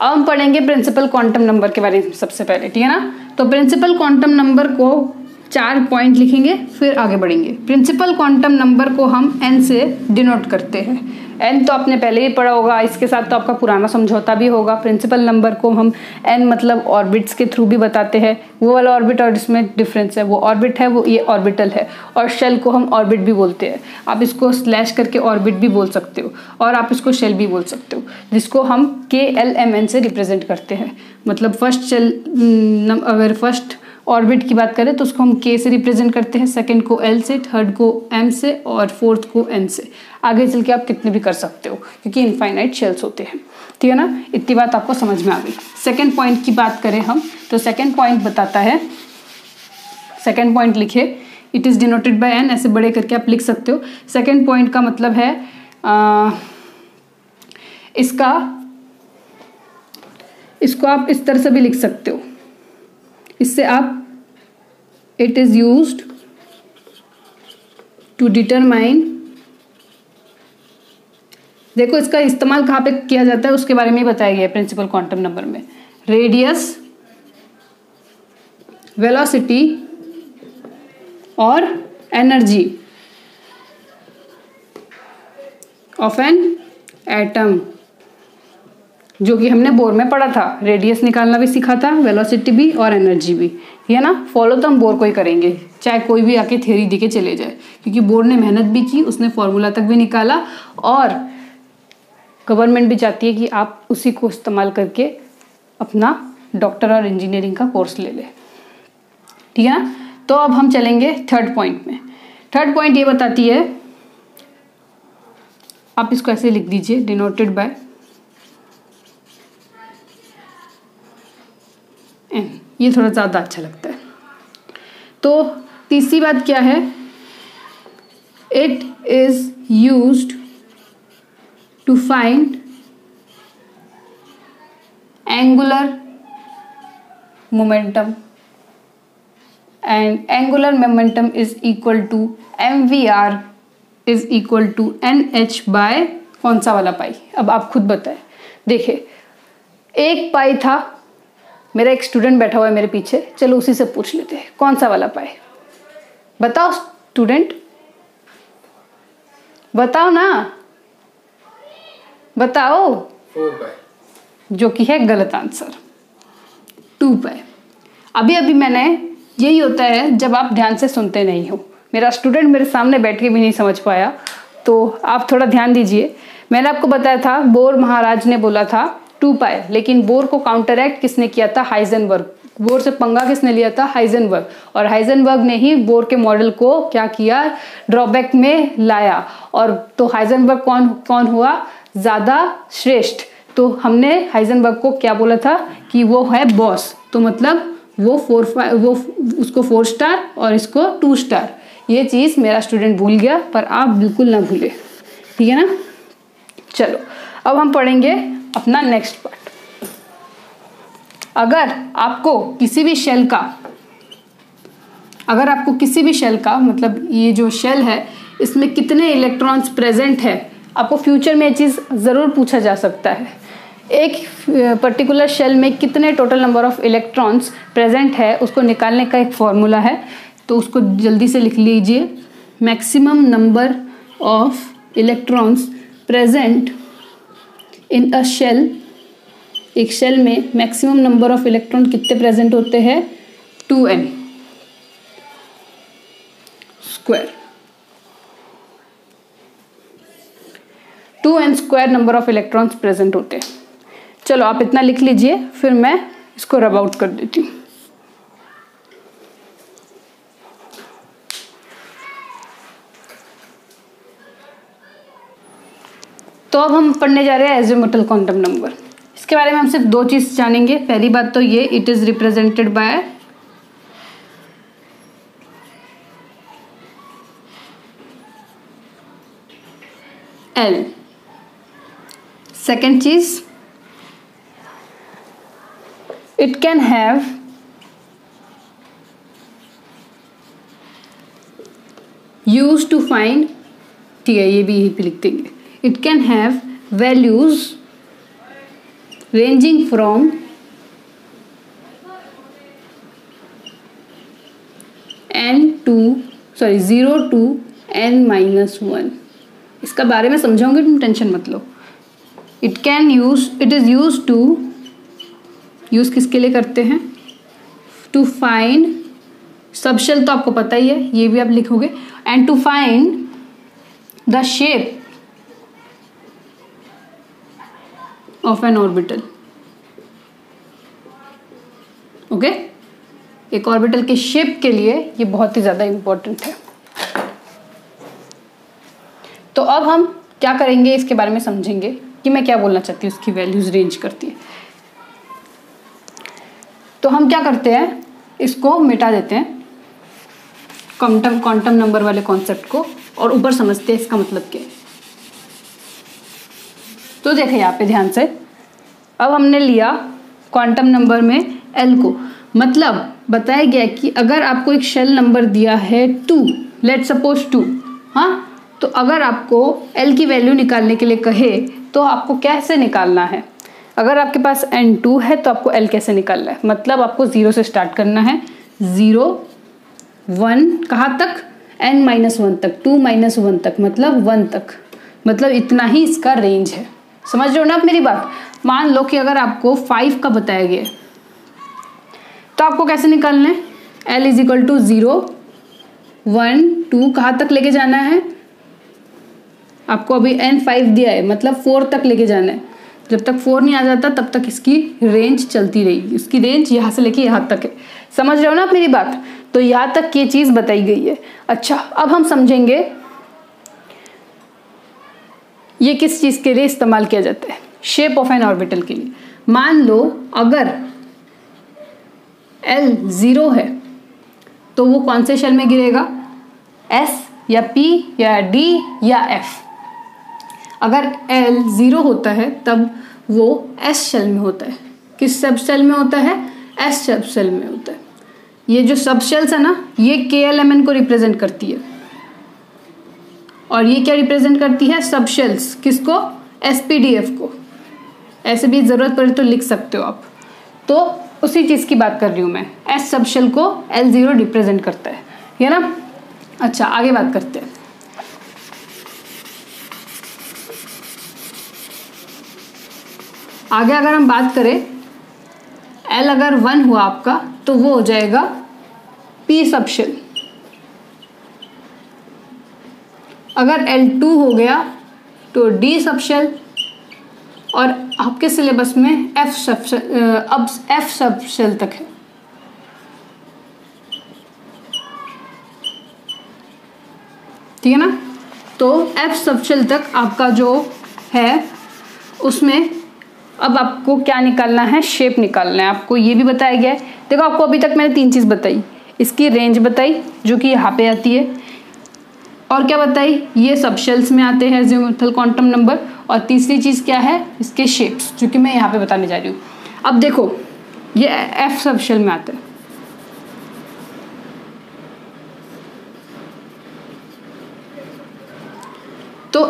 अब हम पढ़ेंगे प्रिंसिपल क्वांटम नंबर के बारे में सबसे पहले। ठीक है ना, तो प्रिंसिपल क्वांटम नंबर को 4 पॉइंट लिखेंगे, फिर आगे बढ़ेंगे। प्रिंसिपल क्वांटम नंबर को हम n से डिनोट करते हैं। n तो आपने पहले ही पढ़ा होगा, इसके साथ तो आपका पुराना समझौता भी होगा। प्रिंसिपल नंबर को हम n मतलब ऑर्बिट्स के थ्रू भी बताते हैं। वो वाला ऑर्बिट और इसमें डिफरेंस है, वो ऑर्बिट है, वो ये ऑर्बिटल है। और शेल को हम ऑर्बिट भी बोलते हैं। आप इसको स्लैश करके ऑर्बिट भी बोल सकते हो, और आप इसको शेल भी बोल सकते हो, जिसको हम KLMN से रिप्रेजेंट करते हैं। मतलब फर्स्ट शेल, अगर फर्स्ट ऑर्बिट की बात करें तो उसको हम K से रिप्रेजेंट करते हैं, सेकंड को L से, थर्ड को M से, और फोर्थ को N से। आगे चल के आप कितने भी कर सकते हो, क्योंकि इनफाइनाइट शेल्स होते हैं। ठीक है ना, इतनी बात आपको समझ में आ गई। सेकंड पॉइंट की बात करें हम, तो सेकंड पॉइंट बताता है, सेकंड पॉइंट लिखे, it is denoted by N, ऐसे बड़े करके आप लिख सकते हो। सेकंड पॉइंट का मतलब है इसको आप इस तरह से भी लिख सकते हो, इससे आप it is used to determine, देखो इसका इस्तेमाल कहाँ पे किया जाता है उसके बारे में बताया गया है प्रिंसिपल क्वांटम नंबर में। रेडियस, वेलोसिटी और एनर्जी ऑफ एन एटम, जो कि हमने बोर में पढ़ा था। रेडियस निकालना भी सीखा था, वेलोसिटी भी और एनर्जी भी। है ना, फॉलो तो हम बोर को ही करेंगे, चाहे कोई भी आके थ्योरी दे के चले जाए, क्योंकि बोर ने मेहनत भी की, उसने फॉर्मूला तक भी निकाला, और गवर्नमेंट भी चाहती है कि आप उसी को इस्तेमाल करके अपना डॉक्टर और इंजीनियरिंग का कोर्स ले ले। ठीक है ना, तो अब हम चलेंगे थर्ड पॉइंट में। थर्ड पॉइंट ये बताती है, आप इसको ऐसे लिख दीजिए, डिनोटेड बाय N, ये थोड़ा ज़्यादा अच्छा लगता है। तो तीसरी बात क्या है, it is used to find angular momentum, and angular momentum is equal to MVR is equal to NH by कौन सा वाला पाई। अब आप खुद बताएं। देखिए, एक पाई था, मेरा एक स्टूडेंट बैठा हुआ है मेरे पीछे, चलो उसी से पूछ लेते हैं कौन सा वाला पाई। बताओ स्टूडेंट, बताओ ना, बताओ। 4 पाई, जो कि है गलत आंसर, 2 पाई। अभी अभी मैंने, यही होता है जब आप ध्यान से सुनते नहीं हो। मेरा स्टूडेंट मेरे सामने बैठ के भी नहीं समझ पाया, तो आप थोड़ा ध्यान दीजिए। मैंने आपको बताया था, बोर महाराज ने बोला था 2 पाई, लेकिन बोर को काउंटरएक्ट किसने किया था, हाइजेनबर्ग। बोर से पंगा किसने लिया था, हाइजेनबर्ग। और हाइजेनबर्ग ने ही बोर के मॉडल को क्या किया, ड्रॉबैक में लाया। और तो हाइजेनबर्ग कौन हुआ ज्यादा श्रेष्ठ, तो हमने हाइजेनबर्ग को क्या बोला था कि वो है बॉस। तो मतलब वो उसको 4 स्टार और इसको 2 स्टार। ये चीज मेरा स्टूडेंट भूल गया, पर आप बिल्कुल ना भूले। ठीक है ना, चलो अब हम पढ़ेंगे अपना नेक्स्ट पार्ट। अगर आपको किसी भी शेल का मतलब ये जो शेल है इसमें कितने इलेक्ट्रॉन्स प्रेजेंट है, आपको फ्यूचर में ये चीज़ ज़रूर पूछा जा सकता है। एक पर्टिकुलर शेल में कितने total number of electrons present है, उसको निकालने का एक फॉर्मूला है, तो उसको जल्दी से लिख लीजिए। Maximum number of electrons present in a shell, एक शेल में मैक्सिमम नंबर ऑफ इलेक्ट्रॉन कितने प्रेजेंट होते हैं, 2n square. 2n square number of electrons present होते हैं। चलो आप इतना लिख लीजिए, फिर मैं इसको रब आउट कर देती हूँ। तो अब हम पढ़ने जा रहे हैं एजिमुथल क्वांटम नंबर। इसके बारे में हम सिर्फ 2 चीज जानेंगे। पहली बात तो ये, it is represented by L. Second चीज, it can have used to find, ठीक है ये भी यहीं पे लिख देंगे, it can have values ranging from zero to n-1। इसका बारे में समझाऊंगी, तुम टेंशन मत लो। It is use to, use किसके लिए करते हैं, टू फाइंड, सबशेल तो आपको पता ही है, ये भी आप लिखोगे, and to find the shape of an orbital. Okay, एक ऑर्बिटल के शेप के लिए ये बहुत ही ज्यादा इंपॉर्टेंट है। तो अब हम क्या करेंगे, इसके बारे में समझेंगे कि मैं क्या बोलना चाहती हूँ, उसकी वैल्यूज रेंज करती है। तो हम क्या करते हैं, इसको मिटा देते हैं क्वांटम नंबर वाले कॉन्सेप्ट को, और ऊपर समझते हैं इसका मतलब क्या है। तो देखें यहाँ पे ध्यान से, अब हमने लिया क्वांटम नंबर में एल को, मतलब बताया गया कि अगर आपको एक शेल नंबर दिया है 2, लेट सपोज 2, हाँ, तो अगर आपको एल की वैल्यू निकालने के लिए कहे तो आपको कैसे निकालना है। अगर आपके पास n2 है तो आपको l कैसे निकालना है, मतलब आपको 0 से स्टार्ट करना है, 0 1 कहाँ तक, n-1 तक, 2-1 तक, मतलब 1 तक, मतलब इतना ही इसका रेंज है। समझ रहे हो ना आप मेरी बात। मान लो कि अगर आपको 5 का बताया गया तो आपको कैसे निकालना है, l इज इक्वल टू 0 1 2 कहाँ तक लेके जाना है, आपको अभी n5 दिया है, मतलब 4 तक लेके जाना है। जब तक 4 नहीं आ जाता तब तक इसकी रेंज चलती रहेगी, इसकी रेंज यहाँ से लेके यहाँ तक है। समझ रहे हो ना आप मेरी बात। तो यहाँ तक ये चीज बताई गई है। अच्छा, अब हम समझेंगे ये किस चीज के लिए इस्तेमाल किया जाता है, शेप ऑफ एन ऑर्बिटल के लिए। मान लो अगर L 0 है तो वो कौन से शेल में गिरेगा, S या P या D या F। अगर L 0 होता है तब वो S शेल में होता है। किस सब शेल में होता है, S सब शेल में होता है। ये जो सब शेल्स है ना, ये KLMN को रिप्रेजेंट करती है, और ये क्या रिप्रेजेंट करती है, सब शेल्स, किसको, SPDF को। ऐसे भी जरूरत पड़े तो लिख सकते हो आप। तो उसी चीज की बात कर रही हूं मैं, S सब शेल को L0 रिप्रेजेंट करता है ना। अच्छा, आगे बात करते हैं। आगे अगर हम बात करें, L अगर 1 हुआ आपका तो वो हो जाएगा P सब शेल। अगर L2 हो गया तो D सब शेल, और आपके सिलेबस में F सब शेल, अब F सब शेल तक है। ठीक है ना। तो F सब शेल तक आपका जो है उसमें अब आपको क्या निकालना है, शेप निकालना है। आपको ये भी बताया गया है। देखो, आपको अभी तक मैंने 3 चीज बताई, इसकी रेंज बताई जो कि यहाँ पे आती है, और क्या बताई, ये सब शेल्स में आते हैं एजिमुथल क्वांटम नंबर, और तीसरी चीज क्या है, इसके शेप्स, जो कि मैं यहाँ पे बताने जा रही हूँ। अब देखो, ये F सब शेल में आता है, तो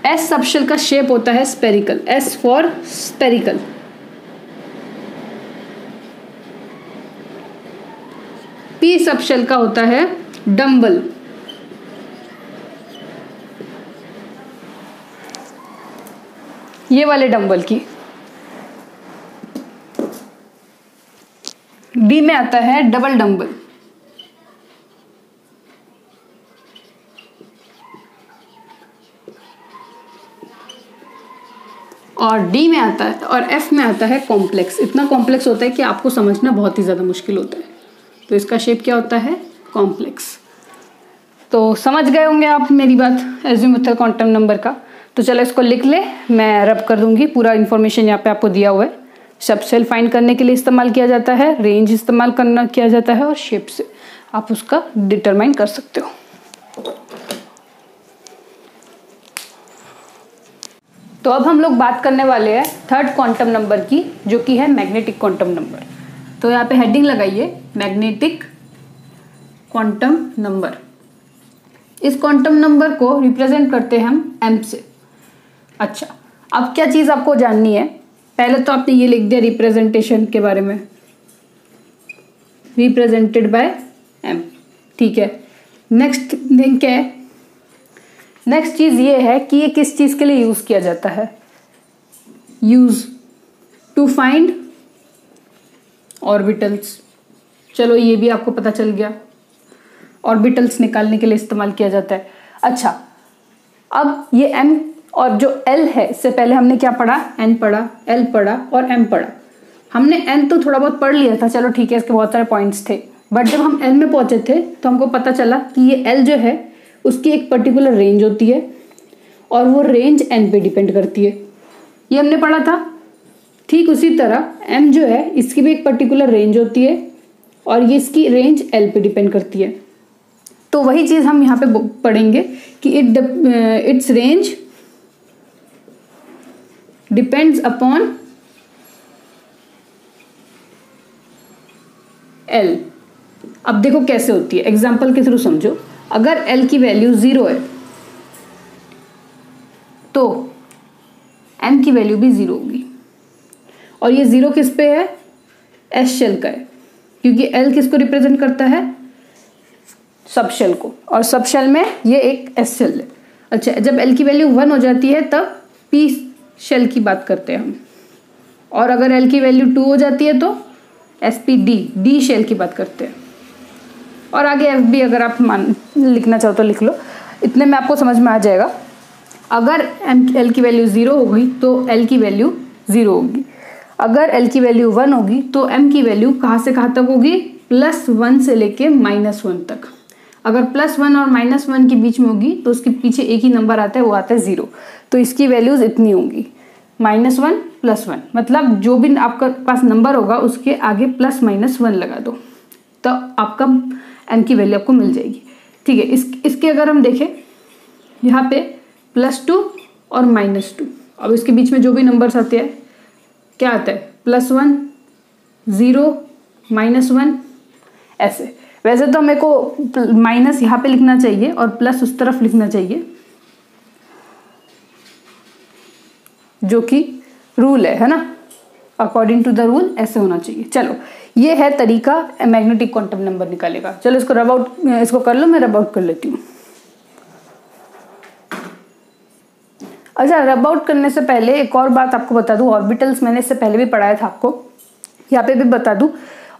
S सब शेल का शेप होता है spherical, S for spherical. P subshell का होता है डम्बल, ये वाले डम्बल की। D में आता है डबल डम्बल, और D में आता है, और F में आता है कॉम्प्लेक्स। इतना कॉम्प्लेक्स होता है कि आपको समझना बहुत ही ज़्यादा मुश्किल होता है। तो इसका शेप क्या होता है, कॉम्प्लेक्स। तो समझ गए होंगे आप मेरी बात एजिमुथल क्वांटम नंबर का। तो चलो इसको लिख ले, मैं रब कर दूंगी। पूरा इन्फॉर्मेशन यहाँ पे आपको दिया हुआ है। सब शेल फाइंड करने के लिए इस्तेमाल किया जाता है, रेंज इस्तेमाल करना किया जाता है, और शेप से आप उसका डिटरमाइन कर सकते हो। तो अब हम लोग बात करने वाले हैं थर्ड क्वांटम नंबर की, जो कि है मैग्नेटिक क्वांटम नंबर। तो यहाँ पे हेडिंग लगाइए मैग्नेटिक क्वांटम नंबर। इस क्वांटम नंबर को रिप्रेजेंट करते हैं हम m से। अच्छा, अब क्या चीज आपको जाननी है, पहले तो आपने ये लिख दिया रिप्रेजेंटेशन के बारे में, रिप्रेजेंटेड बाय m, ठीक है। नेक्स्ट थिंग क्या है, नेक्स्ट चीज ये है कि ये किस चीज के लिए यूज किया जाता है, यूज टू फाइंड ऑर्बिटल्स। चलो ये भी आपको पता चल गया, ऑर्बिटल्स निकालने के लिए इस्तेमाल किया जाता है। अच्छा, अब ये m और जो l है, इससे पहले हमने क्या पढ़ा, n पढ़ा, l पढ़ा और m पढ़ा। हमने n तो थोड़ा बहुत पढ़ लिया था, चलो ठीक है, इसके बहुत सारे पॉइंट्स थे, बट जब हम l में पहुंचे थे तो हमको पता चला कि ये l जो है उसकी एक पर्टिकुलर रेंज होती है और वो रेंज n पे डिपेंड करती है, ये हमने पढ़ा था। ठीक उसी तरह m जो है इसकी भी एक पर्टिकुलर रेंज होती है और ये इसकी रेंज l पे डिपेंड करती है। तो वही चीज हम यहाँ पे पढ़ेंगे कि it's range depends upon l। अब देखो कैसे होती है, एग्जाम्पल के थ्रू समझो। अगर l की वैल्यू 0 है तो m की वैल्यू भी 0 होगी, और ये 0 किस पे है, s शेल का है, क्योंकि l किसको रिप्रेजेंट करता है, सब शेल को, और सब शेल में ये एक s शेल है। अच्छा, जब l की वैल्यू 1 हो जाती है तब p शेल की बात करते हैं हम, और अगर l की वैल्यू 2 हो जाती है तो d शेल की बात करते हैं। और आगे f भी अगर आप लिखना चाहो तो लिख लो, इतने में आपको समझ में आ जाएगा। अगर l की वैल्यू 0 होगी तो l की वैल्यू 0 होगी, अगर l की वैल्यू 1 होगी तो m की वैल्यू कहाँ से कहाँ तक होगी, +1 से लेके -1 तक। अगर +1 और -1 के बीच में होगी तो उसके पीछे एक ही नंबर आता है, वो आता है 0, तो इसकी वैल्यूज इतनी होंगी, -1 +1, मतलब जो भी आपका पास नंबर होगा उसके आगे +-1 लगा दो, तो आपका n की वैल्यू आपको मिल जाएगी। ठीक है, इसके अगर हम देखें यहाँ पे +2 और -2, अब इसके बीच में जो भी नंबर्स आते हैं क्या आता है, +1 0 -1 ऐसे। वैसे तो मेरे को माइनस यहाँ पे लिखना चाहिए और प्लस उस तरफ लिखना चाहिए, जो कि रूल है ना, अकॉर्डिंग टू द रूल ऐसे होना चाहिए। चलो, ये है तरीका मैग्नेटिक क्वांटम नंबर निकालेगा। चलो इसको रब आउट, इसको कर लो, मैं रब आउट कर लेती हूँ। अच्छा, रब आउट करने से पहले एक और बात आपको बता दूं, ऑर्बिटल्स मैंने इससे पहले भी पढ़ाया था आपको, यहाँ पे भी बता दूं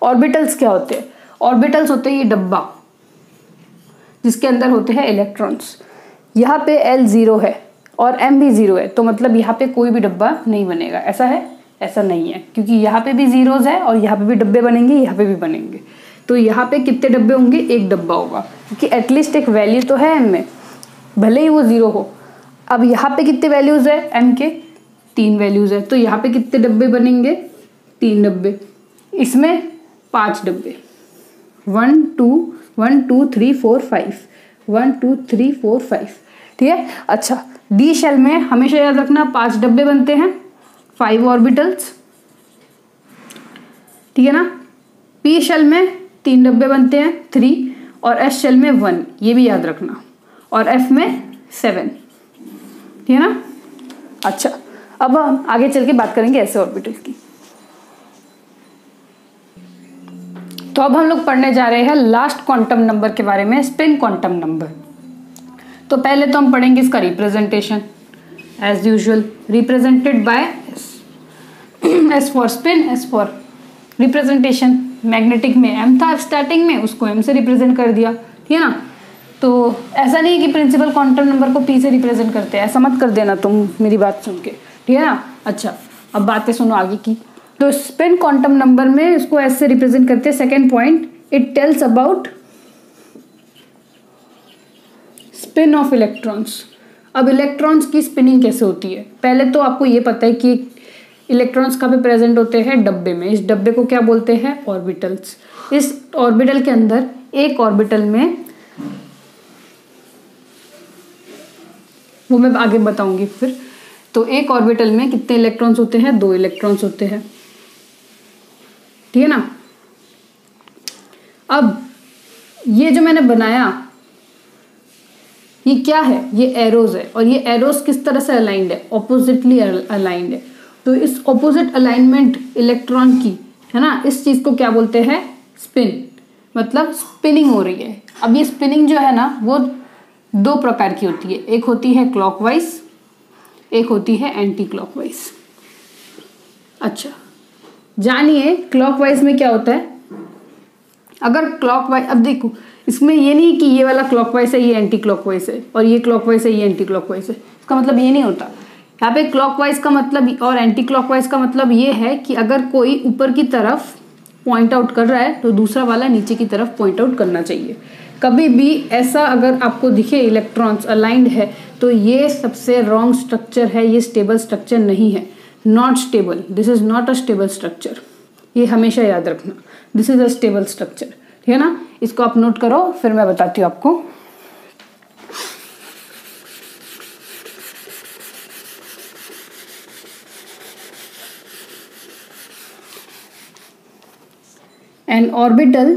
ऑर्बिटल्स क्या होते हैं। ऑर्बिटल्स होते हैं ये डब्बा जिसके अंदर होते हैं इलेक्ट्रॉन्स। यहाँ पे L 0 है और M भी 0 है, तो मतलब यहाँ पे कोई भी डब्बा नहीं बनेगा। ऐसा है? ऐसा नहीं है, क्योंकि यहाँ पे भी जीरोज है और यहाँ पे भी डब्बे बनेंगे, यहाँ पे भी बनेंगे। तो यहाँ पे कितने डब्बे होंगे, एक डब्बा होगा, क्योंकि एटलीस्ट एक वैल्यू तो है M में, भले ही वो 0 हो। अब यहाँ पे कितने वैल्यूज है M के, 3 वैल्यूज है, तो यहाँ पे कितने डब्बे बनेंगे, 3 डब्बे। इसमें 5 डब्बे, 1 2 3 4 5, 1 2 3 4 5, ठीक है। अच्छा, डी शेल में हमेशा याद रखना 5 डब्बे बनते हैं, 5 ऑर्बिटल्स, ठीक है ना। पी शेल में 3 डब्बे बनते हैं, 3, और एस शेल में 1, ये भी याद रखना, और एफ में 7, ठीक है ना। अच्छा, अब हम आगे चल के बात करेंगे ऐसे ऑर्बिटल की। तो अब हम लोग पढ़ने जा रहे हैं लास्ट क्वांटम नंबर के बारे में, स्पिन क्वांटम नंबर। तो पहले तो हम पढ़ेंगे इसका representation, as usual represented by S for spin, S for representation. Magnetic में एम था स्टार्टिंग में, उसको एम से रिप्रेजेंट कर दिया, ठीक है ना। तो ऐसा नहीं है कि प्रिंसिपल क्वांटम नंबर को पी से रिप्रेजेंट करते हैं, ऐसा मत कर देना तुम मेरी बात सुन के, ठीक है ना। अच्छा, अब बातें सुनो आगे की। तो स्पिन क्वांटम नंबर में इसको ऐसे रिप्रेजेंट करते हैं। Second point, it tells about spin off electrons. अब इलेक्ट्रॉन्स की स्पिनिंग कैसे होती है, पहले तो आपको ये पता है कि इलेक्ट्रॉन्स कहाँ पे प्रेजेंट होते हैं, डब्बे में। इस डब्बे को क्या बोलते हैं, ऑर्बिटल्स। इस ऑर्बिटल के अंदर एक ऑर्बिटल में, वो मैं आगे बताऊंगी फिर। तो एक ऑर्बिटल में कितने इलेक्ट्रॉन्स होते हैं? 2 इलेक्ट्रॉन्स होते हैं, ठीक है ना। अब ये जो मैंने बनाया ये क्या है? ये एरोज है, और ये एरोज किस तरह से अलाइंड है? ऑपोजिटली अलाइंड है। तो इस ऑपोजिट अलाइनमेंट इलेक्ट्रॉन की, है ना, इस चीज को क्या बोलते हैं? स्पिन, मतलब स्पिनिंग हो रही है। अब ये स्पिनिंग जो है ना वो 2 प्रकार की होती है, एक होती है क्लॉकवाइज, एक होती है एंटी क्लॉकवाइज। अच्छा, जानिए क्लॉकवाइज में क्या होता है। अगर क्लॉकवाइज, अब देखो इसमें ये नहीं कि ये वाला क्लॉकवाइज है, ये एंटी क्लॉकवाइज है, और ये क्लॉकवाइज है, ये एंटी क्लॉकवाइज है, इसका मतलब ये नहीं होता। यहाँ पे क्लॉकवाइज का मतलब और एंटी क्लॉकवाइज का मतलब ये है कि अगर कोई ऊपर की तरफ पॉइंट आउट कर रहा है तो दूसरा वाला नीचे की तरफ पॉइंट आउट करना चाहिए। कभी भी ऐसा अगर आपको दिखे इलेक्ट्रॉन्स अलाइंड है तो ये सबसे रॉन्ग स्ट्रक्चर है, ये स्टेबल स्ट्रक्चर नहीं है। Not stable, this is not a stable structure, ये हमेशा याद रखना, this is a stable structure, ठीक है ना। इसको आप नोट करो, फिर मैं बताती हूँ आपको। An orbital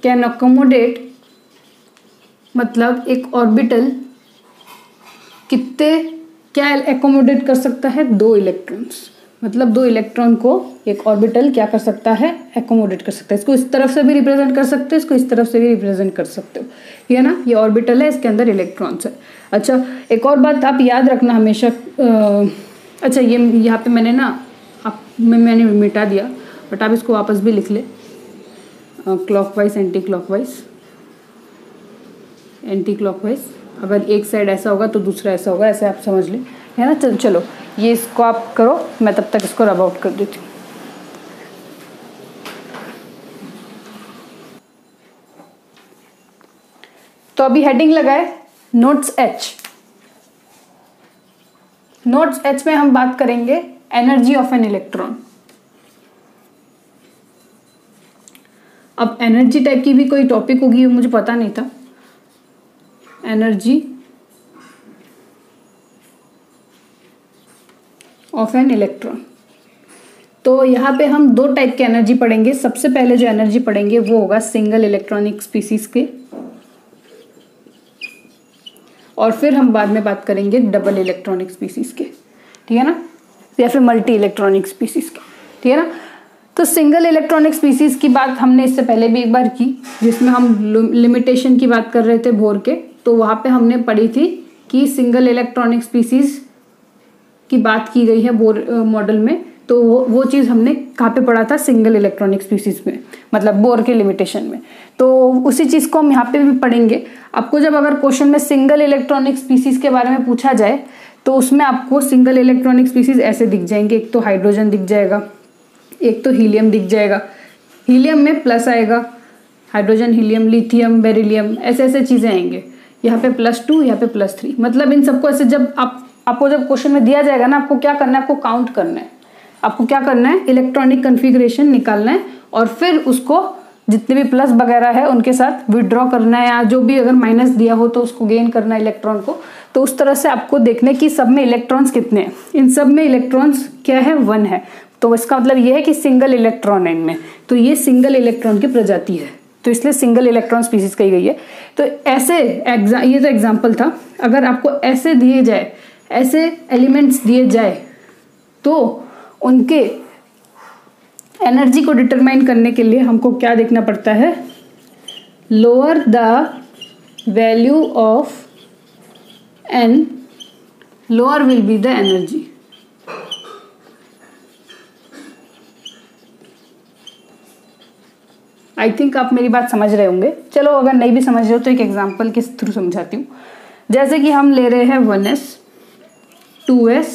can accommodate, मतलब एक ऑर्बिटल कितने क्या एकोमोडेट कर सकता है? 2 इलेक्ट्रॉन्स, मतलब 2 इलेक्ट्रॉन को एक ऑर्बिटल क्या कर सकता है? एकोमोडेट कर सकता है। इसको इस तरफ से भी रिप्रेजेंट कर सकते हो, इसको इस तरफ से भी रिप्रेजेंट कर सकते हो, ये ना, ये ऑर्बिटल है, इसके अंदर इलेक्ट्रॉन्स है। अच्छा, एक और बात आप याद रखना हमेशा, अच्छा ये यहाँ पे मैंने ना मैंने मिटा दिया, बट आप इसको वापस भी लिख ले, clockwise anti clockwise, anti clockwise. अगर एक साइड ऐसा होगा तो दूसरा ऐसा होगा, ऐसे आप समझ लें, है ना। चलो ये इसको आप करो, मैं तब तक इसको रब आउट कर देती हूँ। तो अभी हेडिंग लगाए नोट्स एच। नोट्स एच में हम बात करेंगे एनर्जी ऑफ एन इलेक्ट्रॉन। अब एनर्जी टाइप की भी कोई टॉपिक होगी, मुझे पता नहीं था। एनर्जी ऑफ एन इलेक्ट्रॉन, तो यहाँ पे हम 2 टाइप के एनर्जी पढ़ेंगे। सबसे पहले जो एनर्जी पढ़ेंगे वो होगा सिंगल इलेक्ट्रॉनिक स्पीसीज के, और फिर हम बाद में बात करेंगे डबल इलेक्ट्रॉनिक स्पीसीज के, ठीक है ना, या फिर मल्टी इलेक्ट्रॉनिक स्पीसीज के, ठीक है ना। तो सिंगल इलेक्ट्रॉनिक स्पीसीज की बात हमने इससे पहले भी एक बार की, जिसमें हम लिमिटेशन की बात कर रहे थे बोर के। तो वहाँ पे हमने पढ़ी थी कि सिंगल इलेक्ट्रॉनिक स्पीसीज की बात की गई है बोर मॉडल में। तो वो चीज़ हमने कहाँ पे पढ़ा था? सिंगल इलेक्ट्रॉनिक स्पीसीज में, मतलब बोर के लिमिटेशन में। तो उसी चीज़ को हम यहाँ पे भी पढ़ेंगे। आपको जब अगर क्वेश्चन में सिंगल इलेक्ट्रॉनिक स्पीसीज के बारे में पूछा जाए तो उसमें आपको सिंगल इलेक्ट्रॉनिक स्पीसीज ऐसे दिख जाएंगे, एक तो हाइड्रोजन दिख जाएगा, एक तो हीलियम दिख जाएगा, हीलियम में प्लस आएगा, हाइड्रोजन, हीलियम, लिथियम, बेरिलियम, ऐसे ऐसे चीज़ें आएंगे। यहाँ पे +2, यहाँ पे +3, मतलब इन सबको ऐसे जब आपको जब क्वेश्चन में दिया जाएगा ना, आपको क्या करना है? आपको काउंट करना है, आपको क्या करना है? इलेक्ट्रॉनिक कन्फिग्रेशन निकालना है, और फिर उसको जितने भी प्लस वगैरह है उनके साथ विड्रॉ करना है, या जो भी अगर माइनस दिया हो तो उसको गेन करना है इलेक्ट्रॉन को। तो उस तरह से आपको देखने कि सब में इलेक्ट्रॉन्स कितने हैं। इन सब में इलेक्ट्रॉन्स क्या है? 1 है। तो इसका मतलब ये है कि सिंगल इलेक्ट्रॉन है इनमें, तो ये सिंगल इलेक्ट्रॉन की प्रजाति है, तो इसलिए सिंगल इलेक्ट्रॉन स्पीसीज कही गई है। तो ऐसे ये तो एग्जाम्पल था। अगर आपको ऐसे दिए जाए, ऐसे एलिमेंट्स दिए जाए, तो उनके एनर्जी को डिटरमाइन करने के लिए हमको क्या देखना पड़ता है? Lower the value of N, lower will be the energy. I think आप मेरी बात समझ रहे होंगे। चलो अगर नहीं भी समझ रहे हो तो एक एग्जांपल के थ्रू समझाती हूँ। जैसे कि हम ले रहे हैं 1s, 2s,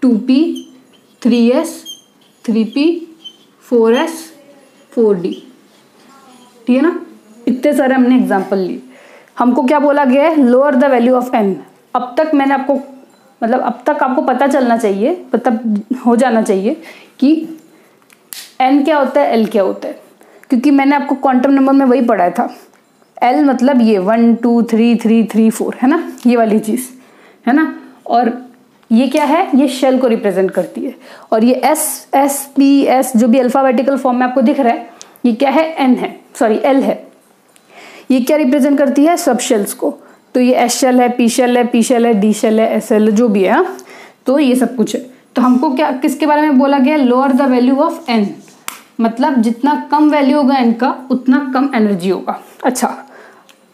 2p, 3s, 3p, 4s, 4d, ठीक है ना। इतने सारे हमने एग्जांपल लिए। हमको क्या बोला गया है? Lower the value of n। अब तक मैंने आपको, मतलब अब तक आपको पता चलना चाहिए, पता हो जाना चाहिए कि n क्या होता है, l क्या होता है, क्योंकि मैंने आपको क्वांटम नंबर में वही पढ़ाया था। L मतलब ये 1 2 3 3 3 4 है ना, ये वाली चीज है ना। और ये क्या है, ये शेल को रिप्रेजेंट करती है। और ये S S P S जो भी अल्फाबेटिकल फॉर्म में आपको दिख रहा है, ये क्या है, N है, सॉरी L है। ये क्या रिप्रेजेंट करती है, सब शेल्स को। तो ये S शेल है, P शेल है, P शेल है, D शेल है, S शेल जो भी है। तो ये सब कुछ है। तो हमको क्या किसके बारे में बोला गया, lower the value of N, मतलब जितना कम वैल्यू होगा N का उतना कम एनर्जी होगा। अच्छा,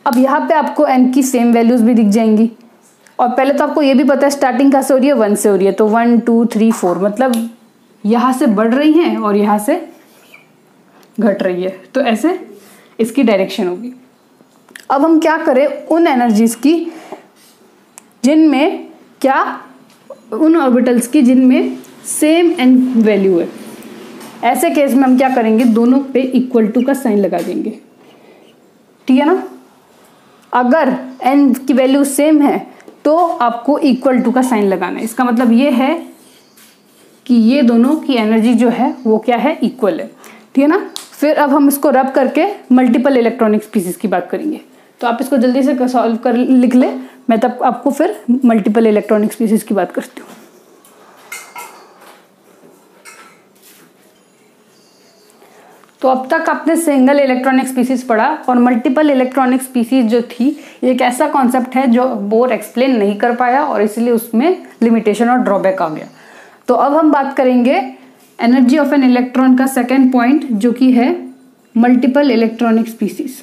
अब यहाँ पे आपको N की सेम वैल्यूज भी दिख जाएंगी। और पहले तो आपको ये भी पता है स्टार्टिंग कहाँ से हो रही है, 1 से हो रही है। तो 1 2 3 4 मतलब यहाँ से बढ़ रही है और यहाँ से घट रही है। तो ऐसे इसकी डायरेक्शन होगी। अब हम क्या करें, उन एनर्जीज की जिनमें क्या, उन ऑर्बिटल्स की जिनमें सेम N वैल्यू है। ऐसे केस में हम क्या करेंगे, दोनों पे इक्वल टू का साइन लगा देंगे, ठीक है ना। अगर N की वैल्यू सेम है तो आपको इक्वल टू का साइन लगाना है। इसका मतलब ये है कि ये दोनों की एनर्जी जो है वो क्या है, इक्वल है, ठीक है ना। फिर अब हम इसको रब करके मल्टीपल इलेक्ट्रॉनिक स्पीसीज की बात करेंगे। तो आप इसको जल्दी से सॉल्व कर लिख ले, मैं तब आपको फिर मल्टीपल इलेक्ट्रॉनिक स्पीसीज की बात करती हूँ। तो अब तक आपने सिंगल इलेक्ट्रॉनिक स्पीसीज पढ़ा, और मल्टीपल इलेक्ट्रॉनिक स्पीसीज जो थी ये एक ऐसा कॉन्सेप्ट है जो बोर एक्सप्लेन नहीं कर पाया और इसलिए उसमें लिमिटेशन और ड्रॉबैक आ गया। तो अब हम बात करेंगे एनर्जी ऑफ एन इलेक्ट्रॉन का सेकेंड पॉइंट, जो कि है मल्टीपल इलेक्ट्रॉनिक स्पीसीज।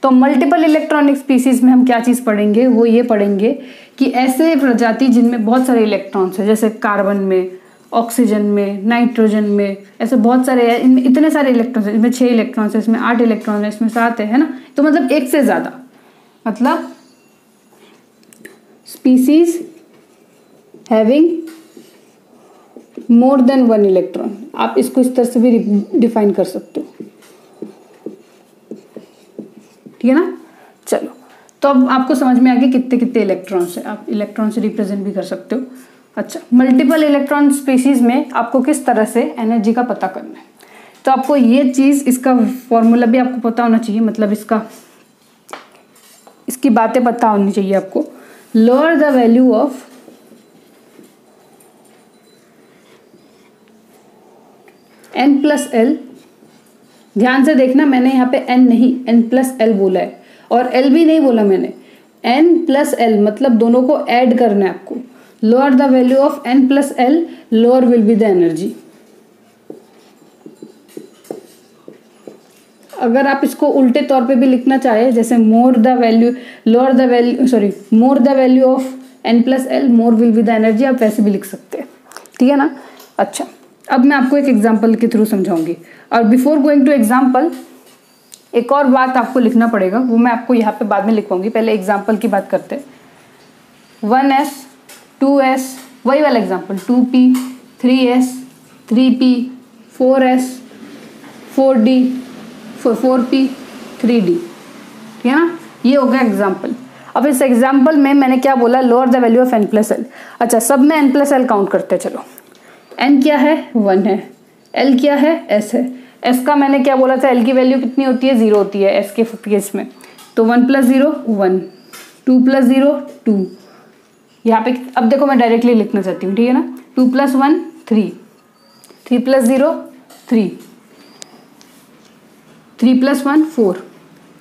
तो मल्टीपल इलेक्ट्रॉनिक स्पीसीज में हम क्या चीज़ पढ़ेंगे, वो ये पढ़ेंगे कि ऐसे प्रजाति जिनमें बहुत सारे इलेक्ट्रॉन्स हैं, जैसे कार्बन में, ऑक्सीजन में, नाइट्रोजन में, ऐसे बहुत सारे हैं, इनमें इतने सारे इलेक्ट्रॉन्स हैं, इसमें 6 इलेक्ट्रॉन्स है, इसमें 8 इलेक्ट्रॉन है, इसमें 7 है ना। तो मतलब एक से ज़्यादा, मतलब species having more than 1 electron. आप इसको इस तरह से भी डिफाइन कर सकते हो, ठीक है ना। चलो, तो अब आपको समझ में आ गया कितने कितने इलेक्ट्रॉन्स है, आप इलेक्ट्रॉन से रिप्रेजेंट भी कर सकते हो। अच्छा, मल्टीपल इलेक्ट्रॉन स्पीसीज में आपको किस तरह से एनर्जी का पता करना है, तो आपको ये चीज़, इसका फॉर्मूला भी आपको पता होना चाहिए, मतलब इसकी बातें पता होनी चाहिए आपको। Lower the value of N+L, ध्यान से देखना, मैंने यहाँ पे N नहीं N+L बोला है, और L भी नहीं बोला मैंने, N+L मतलब दोनों को ऐड करना है आपको। Lower the value of N+L, lower will be the energy. अगर आप इसको उल्टे तौर पे भी लिखना चाहे, जैसे more the value of N+L, more will be the energy, आप वैसे भी लिख सकते हैं, ठीक है ना। अच्छा, अब मैं आपको एक एग्जाम्पल के थ्रू समझाऊंगी, और बिफोर गोइंग टू एग्जाम्पल एक और बात आपको लिखना पड़ेगा, वो मैं आपको यहाँ पे बाद में लिखवाऊंगी। पहले एग्जाम्पल की बात करते हैं। 1s 2s, वही वाला example, 2p 3s 3p 4s 4d 4p 3d, ठीक है ना। ये हो गया एग्जाम्पल। अब इस एग्जाम्पल में मैंने क्या बोला, lower the value of N+L। अच्छा, सब में N+L काउंट करते हैं। चलो, N क्या है, 1 है, L क्या है, S है। S का मैंने क्या बोला था, L की वैल्यू कितनी होती है, 0 होती है S के केस में। तो 1 + 0 1, 2 + 0 2। यहाँ पे अब देखो, मैं डायरेक्टली लिखना चाहती हूँ, ठीक है ना। 2 + 1 3, 3 + 0 3, 3 + 1 4,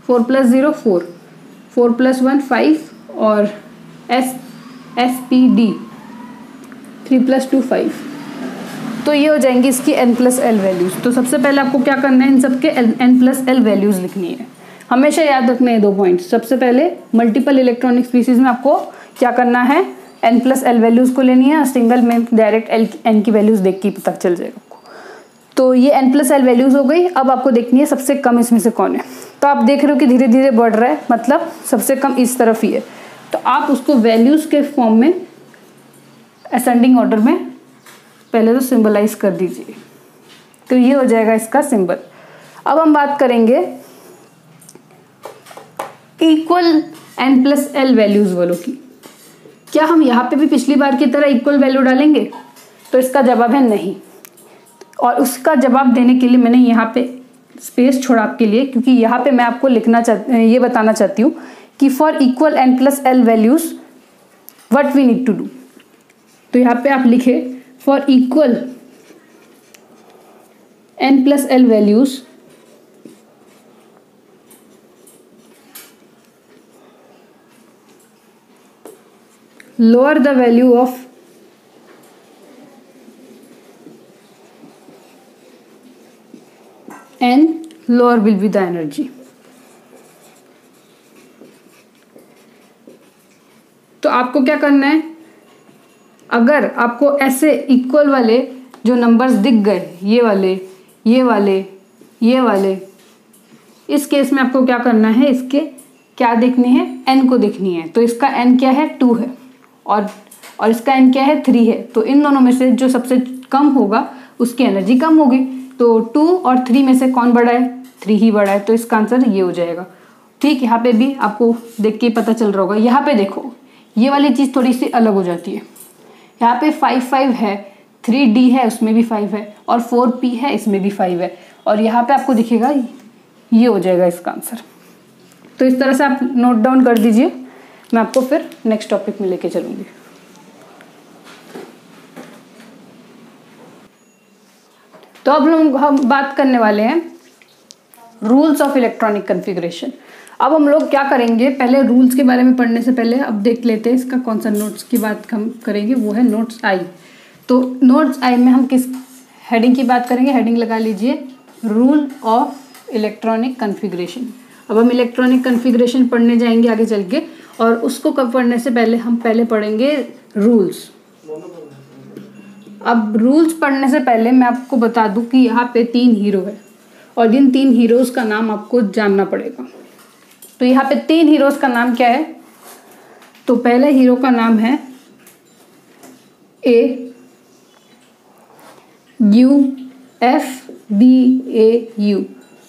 4 + 0 4, 4 + 1 5, और SPD 3 + 2 5। तो ये हो जाएंगी इसकी N+L वैल्यूज। तो सबसे पहले आपको क्या करना है, इन सबके N+L वैल्यूज लिखनी है। हमेशा याद रखना है 2 पॉइंट। सबसे पहले मल्टीपल इलेक्ट्रॉनिक स्पीसीज में आपको क्या करना है, N+L वैल्यूज को लेनी है, सिंगल में डायरेक्ट N की वैल्यूज देख के पता चल जाएगा आपको। तो ये N+L वैल्यूज हो गई। अब आपको देखनी है सबसे कम इसमें से कौन है। तो आप देख रहे हो कि धीरे धीरे बढ़ रहा है, मतलब सबसे कम इस तरफ ही है। तो आप उसको वैल्यूज के फॉर्म में असेंडिंग ऑर्डर में पहले तो सिंबलाइज कर दीजिए। तो ये हो जाएगा इसका सिंबल। अब हम बात करेंगे इक्वल N+L वैल्यूज वालों की। क्या हम यहाँ पे भी पिछली बार की तरह इक्वल वैल्यू डालेंगे? तो इसका जवाब है नहीं। और उसका जवाब देने के लिए मैंने यहाँ पे स्पेस छोड़ा आपके लिए, क्योंकि यहाँ पे मैं आपको ये बताना चाहती हूँ कि for equal n plus L values what we need to do. तो यहाँ पे आप लिखे for equal n plus L values lower the value of n, lower will be the energy। तो आपको क्या करना है, अगर आपको ऐसे इक्वल वाले जो नंबर्स दिख गए, ये वाले ये वाले ये वाले, इस केस में आपको क्या करना है, इसके क्या देखने हैं, n को देखनी है। तो इसका n क्या है, 2 है, और इसका n क्या है, 3 है। तो इन दोनों में से जो सबसे कम होगा उसकी एनर्जी कम होगी। तो 2 और 3 में से कौन बड़ा है, 3 ही बड़ा है। तो इसका आंसर ये हो जाएगा। ठीक, यहाँ पे भी आपको देख के पता चल रहा होगा। यहाँ पे देखो, ये वाली चीज़ थोड़ी सी अलग हो जाती है। यहाँ पे 5 है, 3D है, उसमें भी 5 है, और 4P है, इसमें भी 5 है, और यहाँ पे आपको दिखेगा ये हो जाएगा इसका आंसर। तो इस तरह से आप नोट डाउन कर दीजिए, मैं आपको फिर नेक्स्ट टॉपिक में लेके चलूंगी। तो अब हम बात करने वाले हैं रूल्स ऑफ इलेक्ट्रॉनिक कॉन्फ़िगरेशन। अब हम लोग क्या करेंगे, पहले रूल्स के बारे में पढ़ने से पहले अब देख लेते हैं इसका कौन सा नोट्स की बात हम करेंगे, वो है नोट्स आई। तो नोट्स आई में हम किस हेडिंग की बात करेंगे, हेडिंग लगा लीजिए रूल ऑफ इलेक्ट्रॉनिक कॉन्फ़िगरेशन। अब हम इलेक्ट्रॉनिक कॉन्फ़िगरेशन पढ़ने जाएंगे आगे चल के, और उसको कब पढ़ने से पहले हम पहले पढ़ेंगे रूल्स। अब रूल्स पढ़ने से पहले मैं आपको बता दूं कि यहाँ पे 3 हीरो है, और इन 3 हीरोज़ का नाम आपको जानना पड़ेगा। तो यहाँ पे 3 हीरोज़ का नाम क्या है, तो पहले हीरो का नाम है AUFBAU।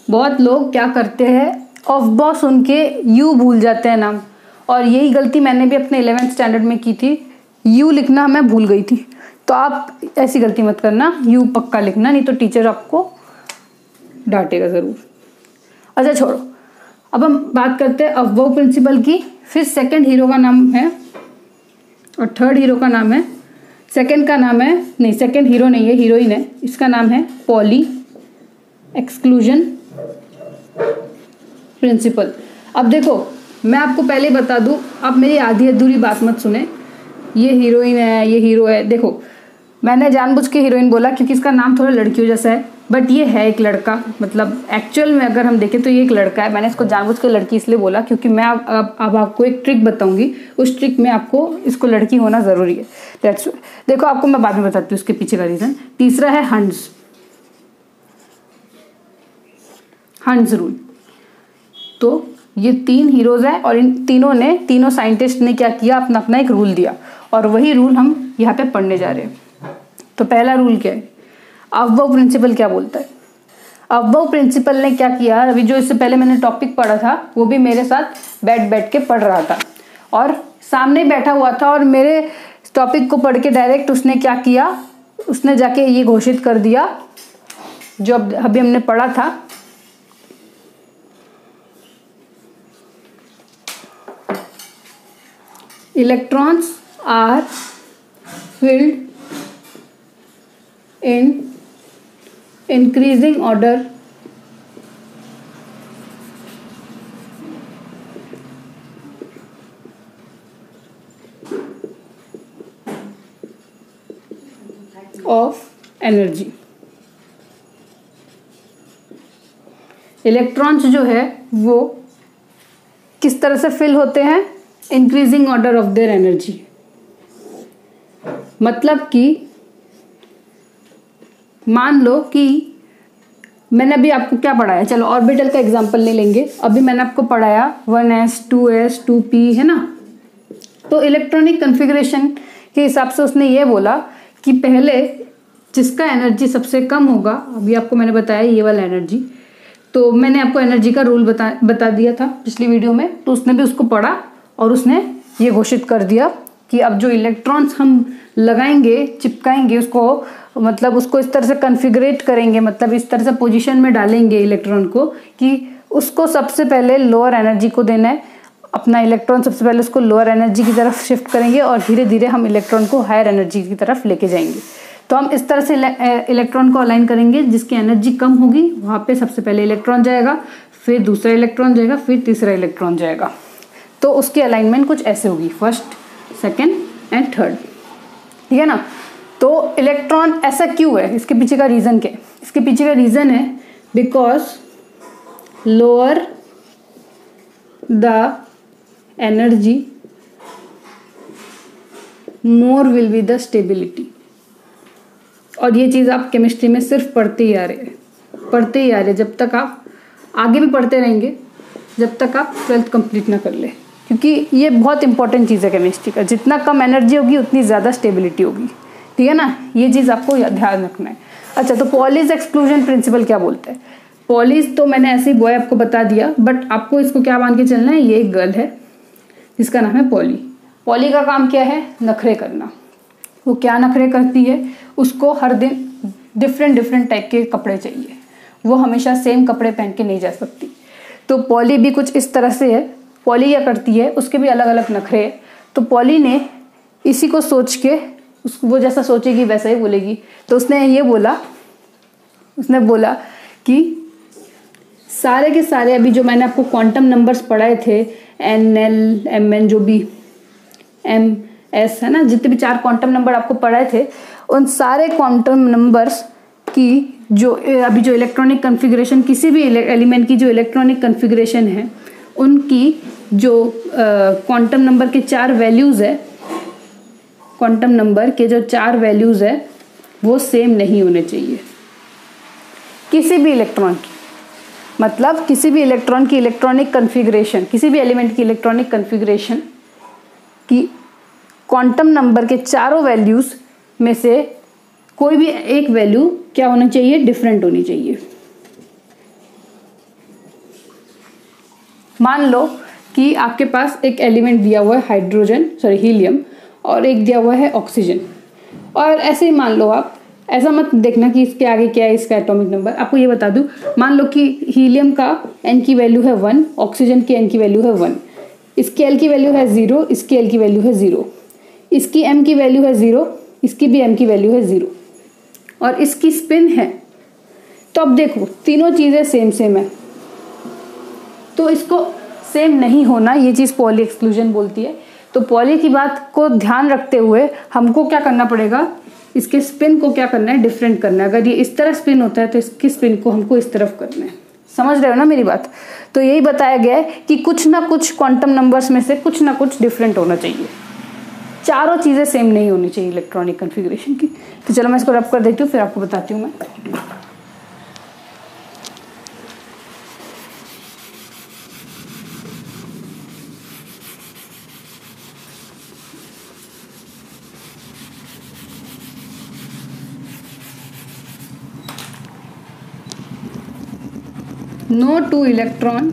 बहुत लोग क्या करते हैं, ऑफ सुन के यू भूल जाते हैं नाम, और यही गलती मैंने भी अपने 11th स्टैंडर्ड में की थी। यू लिखना मैं भूल गई थी। तो आप ऐसी गलती मत करना, यू पक्का लिखना, नहीं तो टीचर आपको डांटेगा ज़रूर। अच्छा छोड़ो, अब हम बात करते हैं अबव प्रिंसिपल की। फिर सेकंड हीरो का नाम है, और थर्ड हीरो का नाम है, सेकंड का नाम है, नहीं सेकंड हीरो नहीं है, हीरोइन है, इसका नाम है पॉली एक्सक्लूजन प्रिंसिपल। अब देखो, मैं आपको पहले बता दूं, अब मेरी आधी अधूरी बात मत सुने। ये हीरोइन है, ये हीरो है। देखो, मैंने जानबूझ के हीरोइन बोला क्योंकि इसका नाम थोड़ा लड़कियों जैसा है, बट ये है एक लड़का। मतलब एक्चुअल में अगर हम देखें तो ये एक लड़का है। मैंने इसको जानबूझ के लड़की इसलिए बोला क्योंकि मैं अब आपको एक ट्रिक बताऊंगी, उस ट्रिक में आपको इसको लड़की होना ज़रूरी है। दैट्स देखो, आपको मैं बाद में बताती हूँ उसके पीछे का रीज़न। तीसरा है हंड्स रूल। तो ये 3 हीरोज़ हैं, और इन तीनों साइंटिस्ट ने क्या किया, अपना अपना एक रूल दिया, और वही रूल हम यहाँ पे पढ़ने जा रहे हैं। तो पहला रूल क्या है, अबव प्रिंसिपल क्या बोलता है। अबव प्रिंसिपल ने क्या किया, अभी जो इससे पहले मैंने टॉपिक पढ़ा था वो भी मेरे साथ बैठ के पढ़ रहा था, और सामने बैठा हुआ था, और मेरे टॉपिक को पढ़ के डायरेक्ट उसने क्या किया, उसने जाके ये घोषित कर दिया जो अभी हमने पढ़ा था, electrons are filled in increasing order of energy। Electrons जो है वो किस तरह से फिल होते हैं, increasing order of their energy. मतलब कि मान लो कि मैंने अभी आपको क्या पढ़ाया, चलो ऑर्बिटल का एग्जांपल ले लेंगे। अभी मैंने आपको पढ़ाया 1s 2s 2p है ना। तो इलेक्ट्रॉनिक कॉन्फ़िगरेशन के हिसाब से उसने ये बोला कि पहले जिसका एनर्जी सबसे कम होगा, अभी आपको मैंने बताया ये वाला एनर्जी, तो मैंने आपको एनर्जी का रूल बता दिया था पिछली वीडियो में, तो उसने भी उसको पढ़ा और उसने ये घोषित कर दिया कि अब जो इलेक्ट्रॉन्स हम लगाएंगे, चिपकाएंगे उसको, मतलब उसको इस तरह से कॉन्फ़िगरेट करेंगे, मतलब इस तरह से पोजीशन में डालेंगे इलेक्ट्रॉन को कि उसको सबसे पहले लोअर एनर्जी को देना है। अपना इलेक्ट्रॉन सबसे पहले उसको लोअर एनर्जी की तरफ शिफ्ट करेंगे और धीरे धीरे हम इलेक्ट्रॉन को हायर एनर्जी की तरफ लेके जाएंगे। तो हम इस तरह से इलेक्ट्रॉन को अलाइन करेंगे, जिसकी एनर्जी कम होगी वहाँ पे सबसे पहले इलेक्ट्रॉन जाएगा, फिर दूसरा इलेक्ट्रॉन जाएगा, फिर तीसरा इलेक्ट्रॉन जाएगा। तो उसकी अलाइनमेंट कुछ ऐसे होगी, फर्स्ट, सेकेंड एंड थर्ड, ठीक है ना। तो इलेक्ट्रॉन ऐसा क्यों है, इसके पीछे का रीज़न क्या है? इसके पीछे का रीज़न है because lower the energy more will be the stability. और ये चीज़ आप केमिस्ट्री में सिर्फ पढ़ते ही आ रहे हैं, जब तक आप आगे भी पढ़ते रहेंगे, जब तक आप 12th कंप्लीट ना कर ले, क्योंकि ये बहुत इंपॉर्टेंट चीज़ है केमिस्ट्री का। जितना कम एनर्जी होगी उतनी ज़्यादा स्टेबिलिटी होगी, ठीक है ना। ये चीज़ आपको ध्यान रखना है। अच्छा, तो पॉलीज एक्सक्लूजन प्रिंसिपल क्या बोलते हैं? पॉलीज तो मैंने ऐसे ही बॉय आपको बता दिया, बट आपको इसको क्या मान के चलना है, ये एक गर्ल है जिसका नाम है पॉली। पॉली का काम क्या है? नखरे करना। वो क्या नखरे करती है? उसको हर दिन डिफरेंट टाइप के कपड़े चाहिए, वो हमेशा सेम कपड़े पहन के नहीं जा सकती। तो पॉली भी कुछ इस तरह से है। पॉली क्या करती है, उसके भी अलग अलग नखरे हैं। तो पॉली ने इसी को सोच के, वो जैसा सोचेगी वैसा ही बोलेगी। तो उसने बोला कि सारे के सारे, अभी जो मैंने आपको क्वांटम नंबर्स पढ़ाए थे, NL, MN, जो भी MS है ना, जितने भी 4 क्वांटम नंबर आपको पढ़ाए थे, उन सारे क्वांटम नंबर्स की जो अभी जो इलेक्ट्रॉनिक कन्फिग्रेशन, किसी भी एलिमेंट की जो इलेक्ट्रॉनिक कन्फिग्रेशन है, उनकी जो क्वांटम नंबर के 4 वैल्यूज़ है, क्वांटम नंबर के जो 4 वैल्यूज़ है वो सेम नहीं होने चाहिए किसी भी इलेक्ट्रॉन की। मतलब किसी भी इलेक्ट्रॉन की इलेक्ट्रॉनिक कन्फिग्रेशन, किसी भी एलिमेंट की इलेक्ट्रॉनिक कन्फिग्रेशन की क्वांटम नंबर के चारों वैल्यूज़ में से कोई भी एक वैल्यू क्या होना चाहिए? डिफरेंट होनी चाहिए। मान लो कि आपके पास एक एलिमेंट दिया हुआ है हीलियम, और एक दिया हुआ है ऑक्सीजन, और ऐसे ही मान लो आप, ऐसा मत देखना कि इसके आगे क्या है इसका एटॉमिक नंबर। आपको ये बता दूं, मान लो कि हीलियम का N की वैल्यू है 1, ऑक्सीजन की N की वैल्यू है 1, इसकी L की वैल्यू है 0, इसकी L की वैल्यू है 0, इसकी M की वैल्यू है 0, इसकी भी M की वैल्यू है 0, और इसकी स्पिन है। तो अब देखो तीनों चीज़ें सेम है, तो इसको सेम नहीं होना, ये चीज़ पॉली एक्सक्लूजन बोलती है। तो पॉली की बात को ध्यान रखते हुए हमको क्या करना पड़ेगा, इसके स्पिन को क्या करना है? डिफरेंट करना है। अगर ये इस तरह स्पिन होता है तो इसकी स्पिन को हमको इस तरफ करना है। समझ रहे हो ना मेरी बात? तो यही बताया गया है कि कुछ ना कुछ क्वांटम नंबर्स में से कुछ ना कुछ डिफरेंट होना चाहिए, चारों चीज़ें सेम नहीं होनी चाहिए इलेक्ट्रॉनिक कन्फिग्रेशन की। तो चलो मैं इसको रब कर देती हूँ, फिर आपको बताती हूँ मैं। No two electron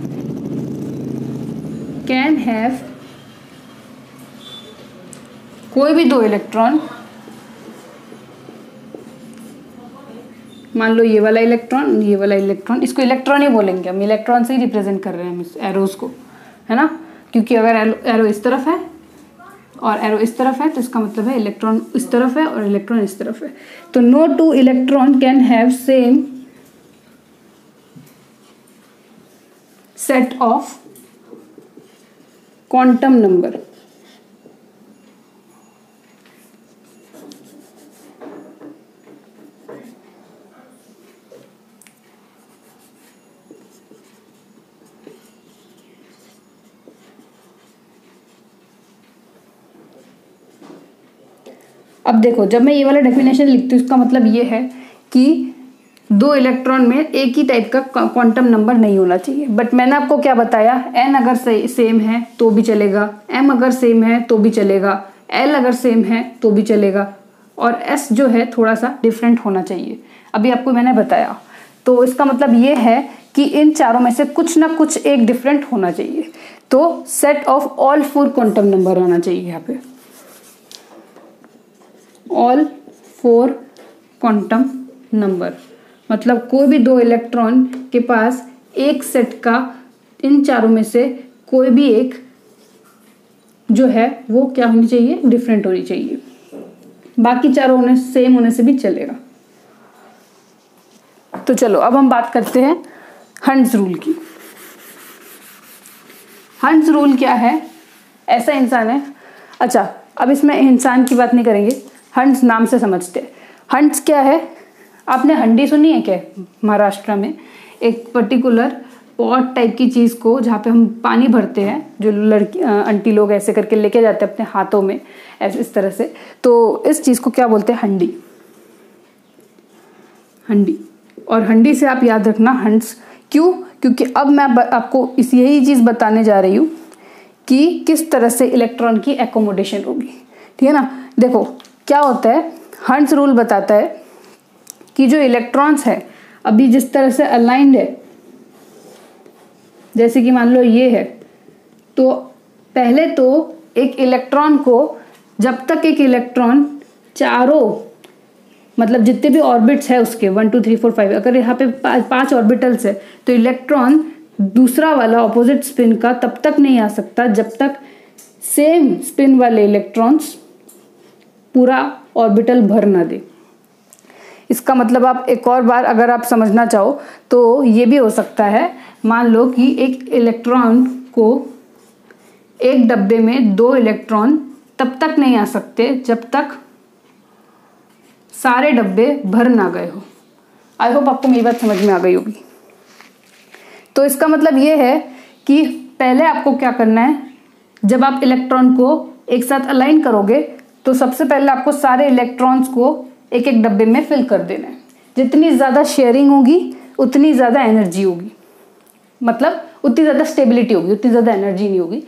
can have, कोई भी 2 इलेक्ट्रॉन, मान लो ये वाला इलेक्ट्रॉन, ये वाला इलेक्ट्रॉन, इसको इलेक्ट्रॉन ही बोलेंगे हम, इलेक्ट्रॉन से ही रिप्रेजेंट कर रहे हैं हम इस एरोज को, है ना। क्योंकि अगर एरो इस तरफ है और एरो इस तरफ है तो इसका मतलब है इलेक्ट्रॉन इस तरफ है और इलेक्ट्रॉन इस तरफ है। तो no 2 electron can have same set of quantum number. अब देखो, जब मैं ये वाला डेफिनेशन लिखती हूँ, इसका मतलब ये है कि 2 इलेक्ट्रॉन में एक ही टाइप का क्वांटम नंबर नहीं होना चाहिए। बट मैंने आपको क्या बताया, n अगर सेम है तो भी चलेगा, m अगर सेम है तो भी चलेगा, l अगर सेम है तो भी चलेगा, और s जो है थोड़ा सा डिफरेंट होना चाहिए, अभी आपको मैंने बताया। तो इसका मतलब ये है कि इन चारों में से कुछ ना कुछ एक डिफरेंट होना चाहिए। तो set of all 4 quantum number आना चाहिए यहाँ पे। ऑल 4 क्वांटम नंबर, मतलब कोई भी 2 इलेक्ट्रॉन के पास एक सेट का इन चारों में से कोई भी एक जो है वो क्या होनी चाहिए, डिफरेंट होनी चाहिए। बाकी चारों होने सेम होने से भी चलेगा। तो चलो अब हम बात करते हैं हंट्स रूल की। हंट्स रूल क्या है? ऐसा इंसान है, अच्छा अब इसमें इंसान की बात नहीं करेंगे, हंट्स नाम से समझते हैं। हंट्स क्या है? आपने हंडी सुनी है क्या? महाराष्ट्र में एक पर्टिकुलर पॉट टाइप की चीज़ को जहाँ पे हम पानी भरते हैं, जो लड़की आंटी लोग ऐसे करके लेके जाते हैं अपने हाथों में ऐसे इस तरह से, तो इस चीज़ को क्या बोलते हैं? हंडी। हंडी। और हंडी से आप याद रखना हंट्स। क्यों? क्योंकि अब मैं आपको यही चीज़ बताने जा रही हूँ कि किस तरह से इलेक्ट्रॉन की एकोमोडेशन होगी, ठीक है ना। देखो क्या होता है, हंट्स रूल बताता है कि जो इलेक्ट्रॉन्स है अभी जिस तरह से अलाइंड है, जैसे कि मान लो ये है, तो पहले तो एक इलेक्ट्रॉन को, जब तक एक इलेक्ट्रॉन चारों मतलब जितने भी ऑर्बिट्स है उसके 1 2 3 4 5, अगर यहाँ पे 5 ऑर्बिटल्स है तो इलेक्ट्रॉन दूसरा वाला ऑपोजिट स्पिन का तब तक नहीं आ सकता जब तक सेम स्पिन वाले इलेक्ट्रॉन्स पूरा ऑर्बिटल भर ना दे। इसका मतलब आप एक और बार अगर आप समझना चाहो तो ये भी हो सकता है, मान लो कि एक इलेक्ट्रॉन को एक डब्बे में 2 इलेक्ट्रॉन तब तक नहीं आ सकते जब तक सारे डब्बे भर ना गए हो। आई होप आपको मेरी बात समझ में आ गई होगी। तो इसका मतलब ये है कि पहले आपको क्या करना है, जब आप इलेक्ट्रॉन को एक साथ अलाइन करोगे तो सबसे पहले आपको सारे इलेक्ट्रॉन्स को एक एक डब्बे में फिल कर देना है। जितनी ज़्यादा शेयरिंग होगी उतनी ज़्यादा एनर्जी होगी, मतलब उतनी ज़्यादा स्टेबिलिटी होगी, उतनी ज़्यादा एनर्जी नहीं होगी,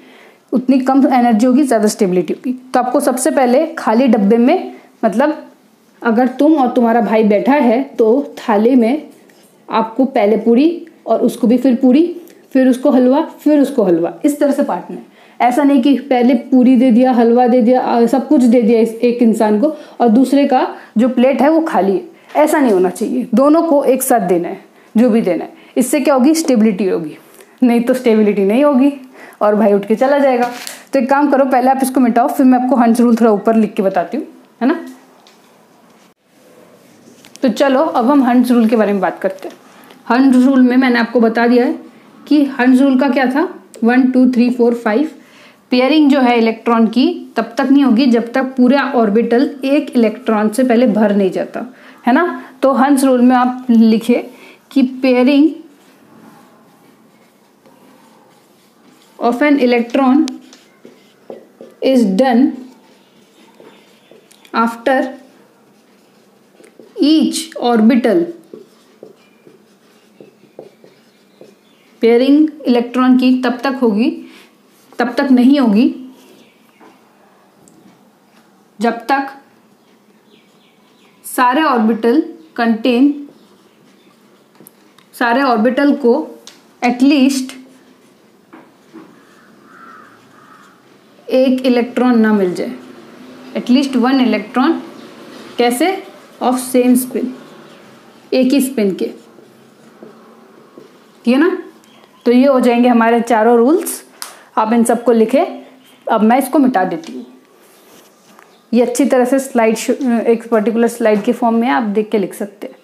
उतनी कम एनर्जी होगी, ज़्यादा स्टेबिलिटी होगी। तो आपको सबसे पहले खाली डब्बे में, मतलब अगर तुम और तुम्हारा भाई बैठा है तो थाली में आपको पहले पूरी और उसको भी फिर पूरी, फिर उसको हलवा, फिर उसको हलवा, इस तरह से बांटना है। ऐसा नहीं कि पहले पूरी दे दिया, हलवा दे दिया, सब कुछ दे दिया एक इंसान को और दूसरे का जो प्लेट है वो खाली है। ऐसा नहीं होना चाहिए, दोनों को एक साथ देना है जो भी देना है। इससे क्या होगी, स्टेबिलिटी होगी, नहीं तो स्टेबिलिटी नहीं होगी और भाई उठ के चला जाएगा। तो एक काम करो, पहले आप इसको मिटाओ, फिर मैं आपको हंट्स रूल थोड़ा ऊपर लिख के बताती हूँ, है ना। तो चलो अब हम हंट्स रूल के बारे में बात करते हैं। हंट्स रूल में मैंने आपको बता दिया है कि हंट्स रूल का क्या था, 1 2 3 4 5 पेयरिंग जो है इलेक्ट्रॉन की तब तक नहीं होगी जब तक पूरा ऑर्बिटल एक इलेक्ट्रॉन से पहले भर नहीं जाता, है ना। तो हंट्स रूल में आप लिखे कि pairing of an electron is done after each orbital. Pairing electron की तब तक नहीं होगी जब तक सारे ऑर्बिटल को एटलीस्ट एक इलेक्ट्रॉन ना मिल जाए, एटलीस्ट 1 इलेक्ट्रॉन, कैसे, ऑफ सेम स्पिन, एक ही स्पिन के, ठीक है ना। तो ये हो जाएंगे हमारे चारों रूल्स। आप इन सबको लिखें। अब मैं इसको मिटा देती हूँ। ये अच्छी तरह से स्लाइड, एक पर्टिकुलर स्लाइड के फॉर्म में आप देख के लिख सकते हैं।